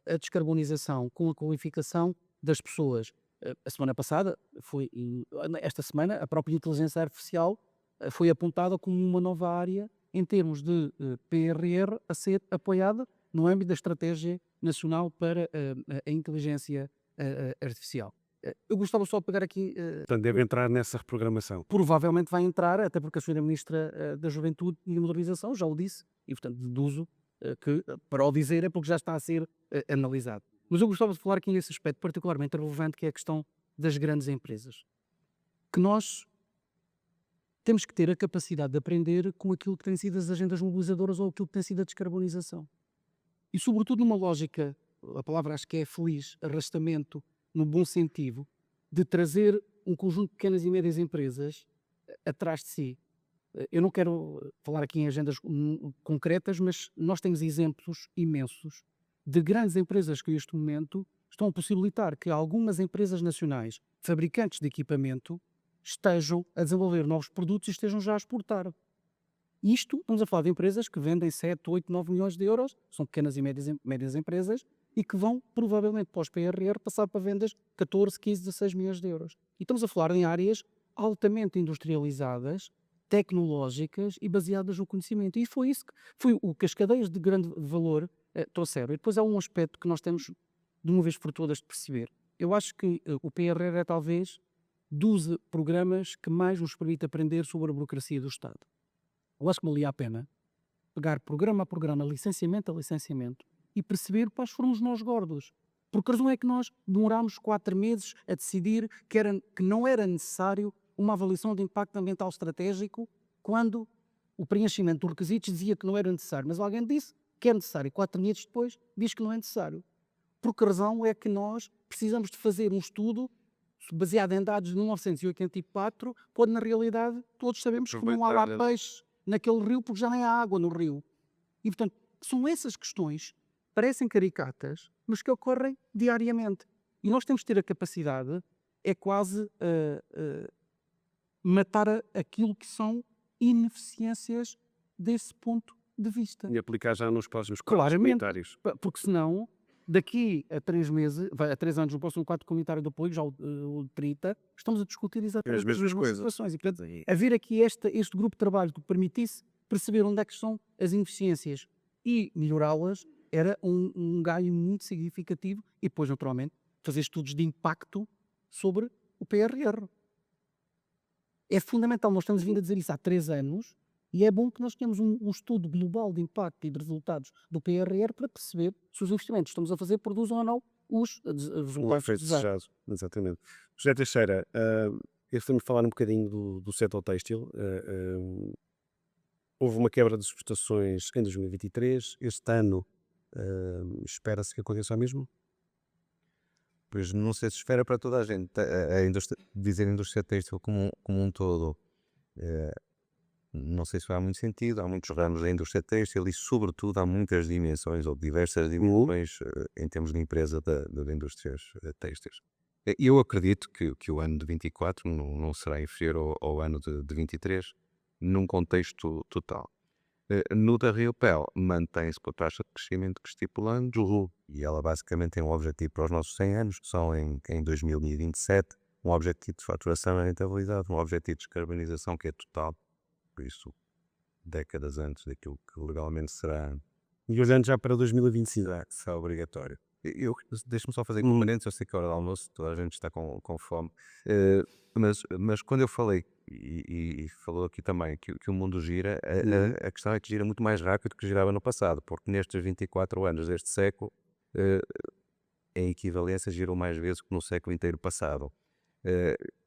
a descarbonização, com a qualificação das pessoas. A semana passada, esta semana, a própria inteligência artificial foi apontada como uma nova área em termos de PRR a ser apoiada no âmbito da Estratégia Nacional para a Inteligência Artificial. Eu gostava só de pegar aqui... Portanto, deve entrar nessa reprogramação. Provavelmente vai entrar, até porque a Sra. Ministra da Juventude e Modernização já o disse, e portanto deduzo que, para o dizer, é porque já está a ser analisado. Mas eu gostava de falar aqui nesse aspecto particularmente relevante, que é a questão das grandes empresas. Que nós temos que ter a capacidade de aprender com aquilo que têm sido as agendas mobilizadoras ou aquilo que tem sido a descarbonização. E sobretudo numa lógica, a palavra acho que é feliz, arrastamento, no bom sentido, de trazer um conjunto de pequenas e médias empresas atrás de si. Eu não quero falar aqui em agendas concretas, mas nós temos exemplos imensos de grandes empresas que neste momento estão a possibilitar que algumas empresas nacionais, fabricantes de equipamento, estejam a desenvolver novos produtos e estejam já a exportar. Isto, estamos a falar de empresas que vendem 7, 8, 9 milhões de euros, são pequenas e médias empresas, e que vão, provavelmente, pós PRR, passar para vendas 14, 15, 16 milhões de euros. E estamos a falar em áreas altamente industrializadas, tecnológicas e baseadas no conhecimento. E foi o que as cadeias de grande valor trouxeram. E depois há um aspecto que nós temos, de uma vez por todas, de perceber. Eu acho que o PRR é talvez dos programas que mais nos permite aprender sobre a burocracia do Estado. Eu acho que valia a pena pegar programa a programa, licenciamento a licenciamento, e perceber quais foram os nós gordos. Porque a razão é que nós demorámos 4 meses a decidir que não era necessário uma avaliação de impacto ambiental estratégico, quando o preenchimento dos requisitos dizia que não era necessário. Mas alguém disse que é necessário, e 4 meses depois diz que não é necessário. Por que razão é que nós precisamos de fazer um estudo baseado em dados de 1984, quando na realidade todos sabemos que não há lá peixe naquele rio porque já nem há água no rio. E portanto, são essas questões, parecem caricatas, mas que ocorrem diariamente. E nós temos de ter a capacidade, é quase matar aquilo que são ineficiências desse ponto de vista. E aplicar já nos próximos quadros Claramente, comunitários. porque senão, daqui a 3 meses, a 3 anos, no próximo quadro comunitário de apoio, já o 30, estamos a discutir exatamente as mesmas coisas. situações. E, portanto, haver aqui este grupo de trabalho que permitisse perceber onde é que são as ineficiências e melhorá-las, era um ganho muito significativo. E depois, naturalmente, fazer estudos de impacto sobre o PRR. É fundamental, nós estamos vindo a dizer isso há 3 anos, e é bom que nós tenhamos um estudo global de impacto e de resultados do PRR para perceber se os investimentos que estamos a fazer produzem ou não os O resultados efeito desejados. desejado, exatamente. José Teixeira, estamos a falar um bocadinho do setor têxtil. Houve uma quebra de exportações em 2023. Este ano espera-se que aconteça o mesmo? Pois não sei se espera para toda a gente. A indústria, dizer a indústria têxtil como um todo, não sei se faz muito sentido. Há muitos ramos da indústria têxtil e, sobretudo, há muitas dimensões ou diversas dimensões em termos de empresa das indústrias têxteis. Eu acredito que o ano de 24 não será inferior ao ano de 23, num contexto total. No da Riopel, mantém-se com a taxa de crescimento que estipulamos, e ela basicamente tem um objetivo para os nossos 100 anos, que são em 2027, um objetivo de faturação e rentabilidade, um objetivo de descarbonização que é total, por isso, décadas antes daquilo que legalmente será E olhando já para 2025. será obrigatório. Deixa-me só fazer um parênteses, eu sei que é hora do almoço, toda a gente está com fome, mas quando eu falei, e falou aqui também, que o mundo gira, a questão é que gira muito mais rápido do que girava no passado, porque nestes 24 anos deste século, em equivalência girou mais vezes que no século inteiro passado.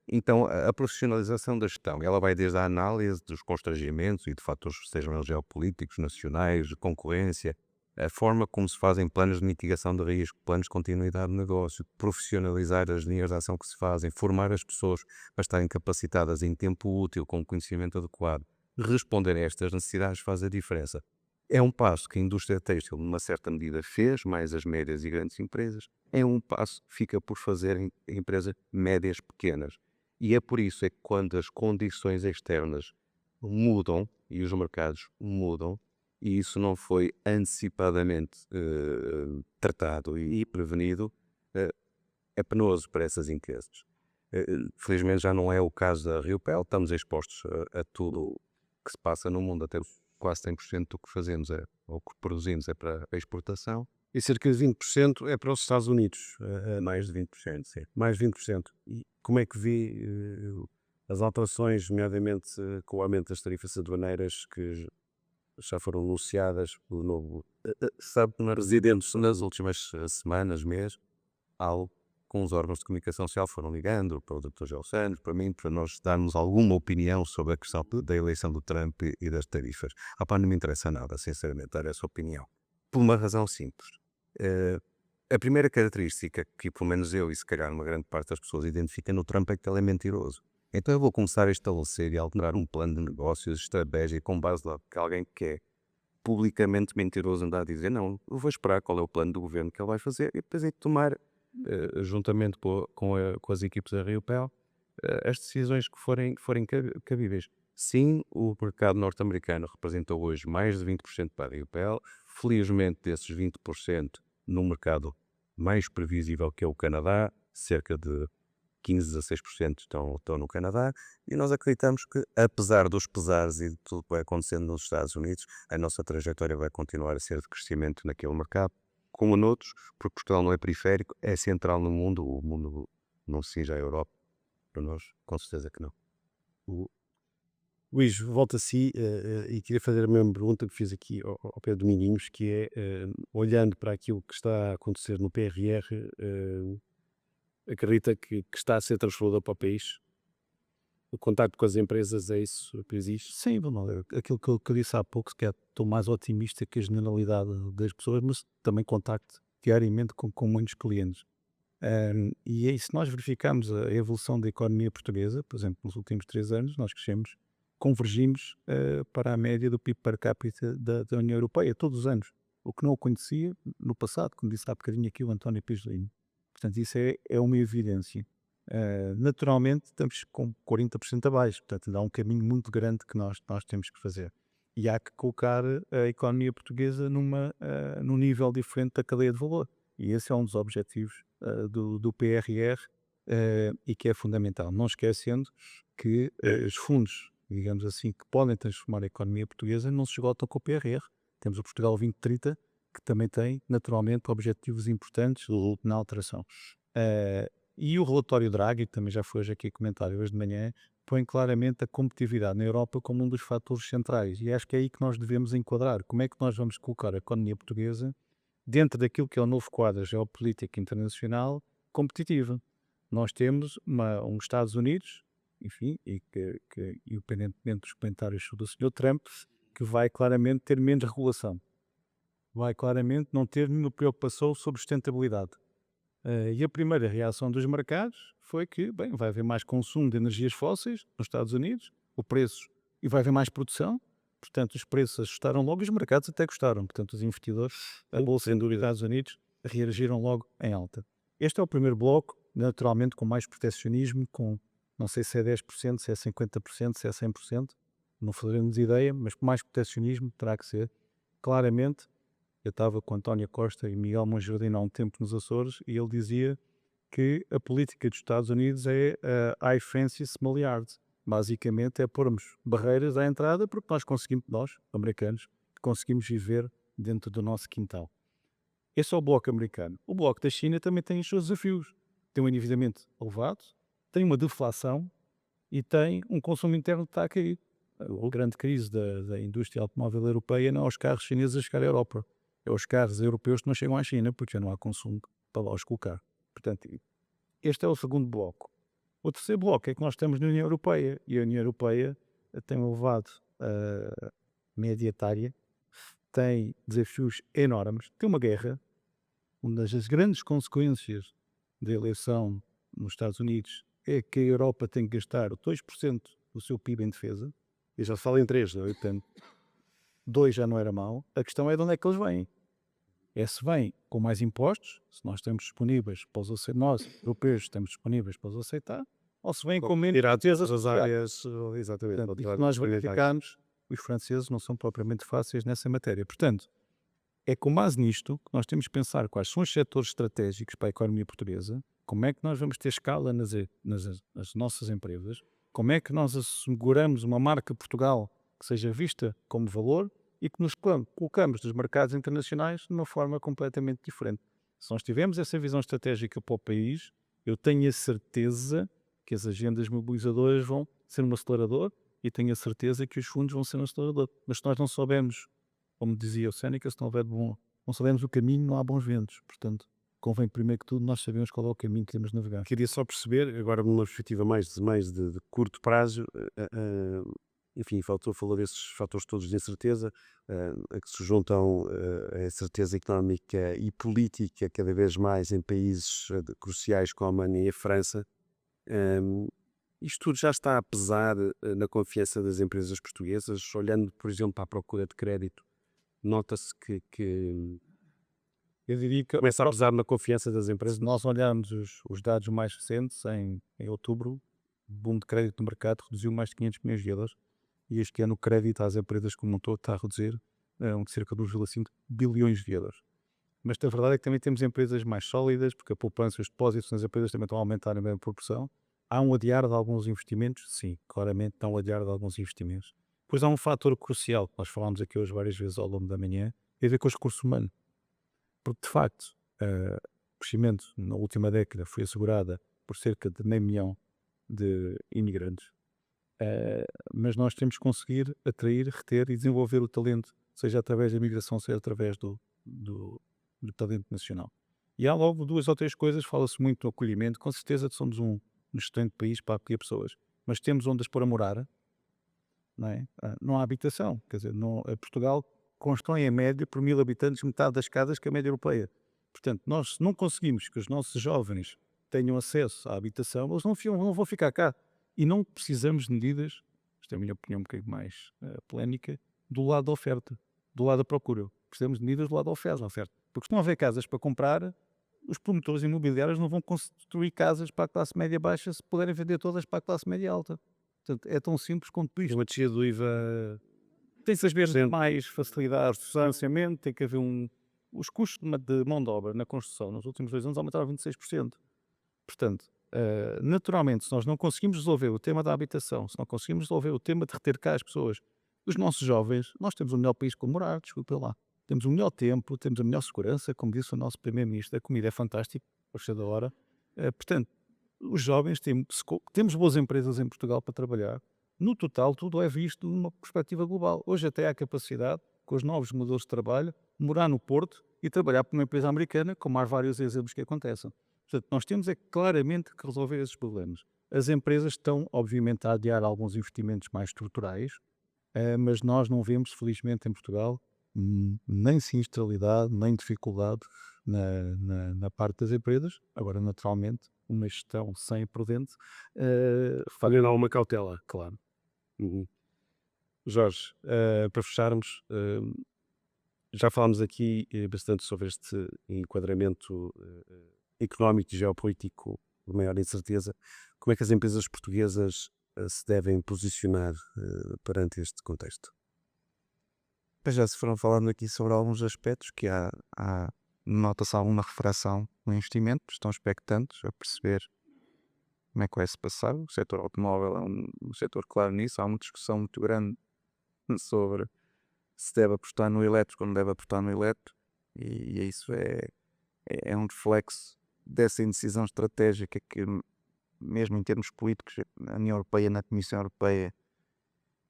Então, a profissionalização da gestão, ela vai desde a análise dos constrangimentos e de fatores, sejam eles geopolíticos, nacionais, de concorrência, a forma como se fazem planos de mitigação de risco, planos de continuidade de negócio, profissionalizar as linhas de ação que se fazem, formar as pessoas para estarem capacitadas em tempo útil, com conhecimento adequado, responder a estas necessidades faz a diferença. É um passo que a indústria têxtil, numa certa medida, fez, mais as médias e grandes empresas. É um passo que fica por fazer em empresas médias pequenas. E é por isso é que quando as condições externas mudam e os mercados mudam, e isso não foi antecipadamente tratado e prevenido, é penoso para essas empresas. Felizmente já não é o caso da Riopel, estamos expostos a tudo que se passa no mundo, até quase 100% do que fazemos ou que produzimos é para a exportação. E cerca de 20% é para os Estados Unidos. Mais de 20%, sim. Mais 20%. E como é que vê as alterações, nomeadamente com o aumento das tarifas aduaneiras que já foram anunciadas pelo novo Sabe, presidente? nas últimas semanas, meses, alguns órgãos de comunicação social foram ligando para o Dr. Gel Santos, para mim, para nós darmos alguma opinião sobre a questão da eleição do Trump e das tarifas. Não me interessa nada, sinceramente, dar essa opinião. Por uma razão simples. A primeira característica que, pelo menos eu e se calhar uma grande parte das pessoas identifica no Trump é que ele é mentiroso. Então eu vou começar a estabelecer e alterar um plano de negócios, estratégia, com base lá que alguém que é publicamente mentiroso andar a dizer não, eu vou esperar qual é o plano do governo que ele vai fazer e depois é tomar, juntamente com as equipes da Riopel, as decisões que forem cabíveis. Sim, o mercado norte-americano representou hoje mais de 20% para a Riopel. Felizmente, desses 20%, no mercado mais previsível que é o Canadá, cerca de 15 a 6% estão no Canadá, e nós acreditamos que, apesar dos pesares e de tudo que vai acontecendo nos Estados Unidos, a nossa trajetória vai continuar a ser de crescimento naquele mercado, como noutros, porque Portugal não é periférico, é central no mundo, o mundo não se cinge à Europa. Para nós, com certeza que não. Luís, volto a si e queria fazer a mesma pergunta que fiz aqui ao Pedro Dominguinhos, que é, olhando para aquilo que está a acontecer no PRR, acredita que está a ser transformador para o país? O contacto com as empresas é isso que existe? Sim, aquilo que eu disse há pouco, que estou mais otimista que a generalidade das pessoas, mas também contacto diariamente com muitos clientes. E é isso, nós verificamos a evolução da economia portuguesa, por exemplo, nos últimos 3 anos, nós convergimos para a média do PIB per capita da União Europeia, todos os anos, o que não o conhecia no passado, como disse há bocadinho aqui o António Pisolino. Portanto, isso é uma evidência. Naturalmente, estamos com 40% abaixo, portanto, há um caminho muito grande que nós temos que fazer. E há que colocar a economia portuguesa num nível diferente da cadeia de valor. E esse é um dos objetivos do PRR e que é fundamental. Não esquecendo que os fundos, digamos assim, que podem transformar a economia portuguesa não se esgotam com o PRR. Temos o Portugal 2030, que também tem, naturalmente, objetivos importantes na alteração. E o relatório Draghi, que também já foi hoje aqui comentado hoje de manhã, põe claramente a competitividade na Europa como um dos fatores centrais. E acho que é aí que nós devemos enquadrar. Como é que nós vamos colocar a economia portuguesa dentro daquilo que é o novo quadro geopolítico internacional competitivo? Nós temos uns Estados Unidos, enfim, e independentemente dos comentários do Sr. Trump, que vai claramente ter menos regulação. Vai claramente não ter nenhuma preocupação sobre sustentabilidade. E a primeira reação dos mercados foi que, bem, vai haver mais consumo de energias fósseis nos Estados Unidos, o preço, e vai haver mais produção, portanto os preços ajustaram logo e os mercados até gostaram. Portanto, os investidores, a Bolsa dos Estados Unidos, reagiram logo em alta. Este é o primeiro bloco, naturalmente com mais protecionismo, com não sei se é 10%, se é 50%, se é 100%, não fazemos ideia, mas com mais protecionismo terá que ser. Claramente, eu estava com António Costa e Miguel Monjardim há um tempo nos Açores e ele dizia que a política dos Estados Unidos é a I-Francis Maliard. Basicamente é pormos barreiras à entrada porque nós, americanos, conseguimos viver dentro do nosso quintal. Esse é o bloco americano. O bloco da China também tem os seus desafios. Tem um endividamento elevado, tem uma deflação e tem um consumo interno que está a cair. A grande crise da indústria automóvel europeia não é os carros chineses a chegar à Europa. É os carros europeus que não chegam à China porque já não há consumo para lá os colocar. Portanto, este é o segundo bloco. O terceiro bloco é que nós estamos na União Europeia e a União Europeia tem um elevado média etária, tem desafios enormes, tem uma guerra. Uma das grandes consequências da eleição nos Estados Unidos é que a Europa tem que gastar 2% do seu PIB em defesa. E já se fala em 3, não é? Portanto, 2 já não era mau. A questão é de onde é que eles vêm. É se vêm com mais impostos, se nós estamos disponíveis para os aceitar, nós, europeus, estamos disponíveis para os aceitar, ou se vêm com menos Tirar despesas as sociais. áreas, exatamente. Portanto, ou e tirar se nós as áreas. verificarmos, os franceses não são propriamente fáceis nessa matéria. Portanto, é com base nisto que nós temos que pensar quais são os setores estratégicos para a economia portuguesa, como é que nós vamos ter escala nas nossas empresas, como é que nós asseguramos uma marca Portugal que seja vista como valor e que nos colocamos nos mercados internacionais de uma forma completamente diferente. Se nós tivermos essa visão estratégica para o país, eu tenho a certeza que as agendas mobilizadoras vão ser um acelerador e tenho a certeza que os fundos vão ser um acelerador. Mas se nós não soubermos, como dizia o Séneca, se não soubermos o caminho, não há bons ventos. Portanto, convém primeiro que tudo nós sabemos qual é o caminho que temos de navegar. Queria só perceber, agora numa perspectiva mais de curto prazo, enfim, falou desses fatores todos de incerteza, a que se juntam a incerteza económica e política cada vez mais em países cruciais como a Alemanha e a França. Isto tudo já está a pesar na confiança das empresas portuguesas, olhando, por exemplo, para a procura de crédito, nota-se que Eu diria que começa a pesar na confiança das empresas. se nós olharmos os dados mais recentes, em outubro, o boom de crédito no mercado reduziu mais de 500 milhões de euros e este ano o crédito às empresas como um todo está a reduzir cerca de 1,5 bilhões de euros. Mas a verdade é que também temos empresas mais sólidas, porque a poupança e os depósitos nas empresas também estão a aumentar na mesma proporção. Há um adiar de alguns investimentos? Sim, claramente há um adiar de alguns investimentos. Depois há um fator crucial, que nós falámos aqui hoje várias vezes ao longo da manhã, tem a ver com o recurso humano. Porque, de facto, o crescimento na última década foi assegurada por cerca de 500 mil de imigrantes. Mas nós temos que conseguir atrair, reter e desenvolver o talento, seja através da migração, seja através do talento nacional. E há logo 2 ou 3 coisas, fala-se muito no acolhimento, com certeza que somos um excelente país para acolher pessoas, mas temos onde as pôr a morar, não é? Não há habitação, quer dizer, Portugal constrói em média por 1000 habitantes metade das casas que a média europeia. Portanto, nós não conseguimos que os nossos jovens tenham acesso à habitação, eles não vão ficar cá. E não precisamos de medidas, esta é a minha opinião um bocadinho mais polémica, do lado da oferta, do lado da procura. Precisamos de medidas do lado da oferta. Porque se não houver casas para comprar, os promotores imobiliários não vão construir casas para a classe média baixa se puderem vender todas para a classe média alta. Portanto, é tão simples quanto isto. Uma descida do IVA. Tem-se às vezes mais facilidade de financiamento, tem que haver os custos de mão de obra na construção nos últimos 2 anos aumentaram 26%. Portanto, naturalmente, se nós não conseguimos resolver o tema da habitação, se não conseguimos resolver o tema de reter cá as pessoas, os nossos jovens, nós temos o melhor país para morar, desculpa lá. Temos o melhor tempo, temos a melhor segurança, como disse o nosso primeiro-ministro, a comida é fantástica, por ser da hora, Portanto, os jovens temos boas empresas em Portugal para trabalhar. No total, tudo é visto numa perspectiva global. Hoje até há capacidade, com os novos modelos de trabalho, morar no Porto e trabalhar para uma empresa americana, como há vários exemplos que acontecem. Portanto, nós temos é claramente que resolver esses problemas. As empresas estão, obviamente, a adiar alguns investimentos mais estruturais, mas nós não vemos, felizmente, em Portugal, nem sinistralidade, nem dificuldades na parte das empresas. Agora, naturalmente, uma gestão sem prudente, Falha alguma cautela. claro. Uhum. Jorge, para fecharmos, já falámos aqui bastante sobre este enquadramento económico e geopolítico de maior incerteza. Como é que as empresas portuguesas se devem posicionar perante este contexto? Pois já se foram falando aqui sobre alguns aspectos que nota-se alguma refração no investimento, estão expectantes a perceber como é que vai se passar. O setor automóvel é um setor claro nisso, há uma discussão muito grande sobre se deve apostar no elétrico ou não deve apostar no elétrico, e isso é um reflexo dessa indecisão estratégica que, mesmo em termos políticos, na União Europeia, na Comissão Europeia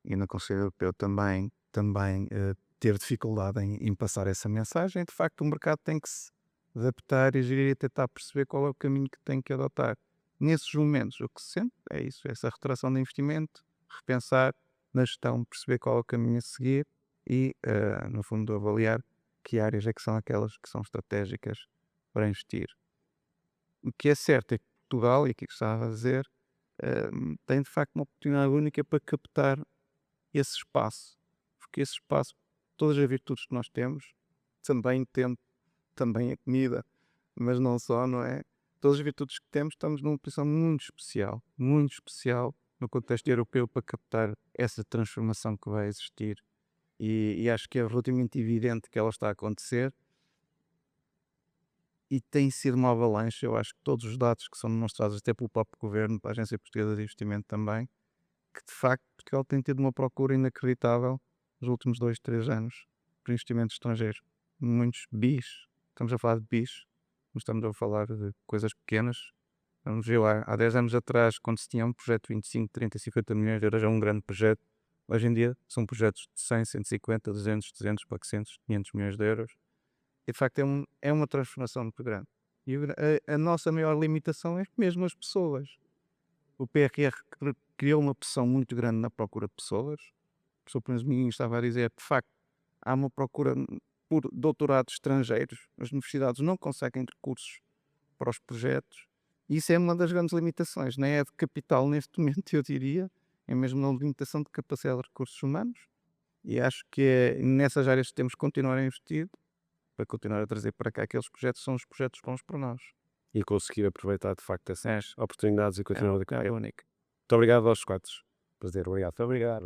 e no Conselho Europeu também ter dificuldade em passar essa mensagem. De facto, o mercado tem que se adaptar e gerir e tentar perceber qual é o caminho que tem que adotar. Nesses momentos, o que se sente é isso, essa retração de investimento, repensar na gestão, perceber qual é o caminho a seguir e, no fundo, avaliar que áreas é que são aquelas que são estratégicas para investir. O que é certo é que Portugal, e aqui que estava a dizer, tem de facto uma oportunidade única para captar esse espaço, porque esse espaço, todas as virtudes que nós temos, também tempo, também a comida, mas não só, não é? Todas as virtudes que temos, estamos numa posição muito especial no contexto europeu para captar essa transformação que vai existir, e acho que é relativamente evidente que ela está a acontecer e tem sido uma avalanche. Eu acho que todos os dados que são demonstrados até pelo próprio Governo, pela Agência Portuguesa de Investimento também, que de facto Portugal tem tido uma procura inacreditável nos últimos 2, 3 anos por investimentos estrangeiros. Muitos bis, estamos a falar de bis, não estamos a falar de coisas pequenas. Vamos ver lá, há 10 anos atrás, quando se tinha um projeto de 25, 30, 50 milhões de euros, é um grande projeto. Hoje em dia são projetos de 100, 150, 200, 300, 400, 500 milhões de euros. E de facto é uma transformação muito grande. E a nossa maior limitação é mesmo as pessoas. O PRR criou uma pressão muito grande na procura de pessoas. O professor Prince estava a dizer, de facto, há uma procura por doutorados estrangeiros. As universidades não conseguem recursos para os projetos. E isso é uma das grandes limitações. Nem é de capital neste momento, eu diria. É mesmo uma limitação de capacidade de recursos humanos. E acho que é nessas áreas que temos que continuar a investir para continuar a trazer para cá aqueles projetos, são os projetos bons para nós. E conseguir aproveitar de facto essas oportunidades e continuar a É único. Muito obrigado aos quatro. Prazer, obrigado. Muito obrigado.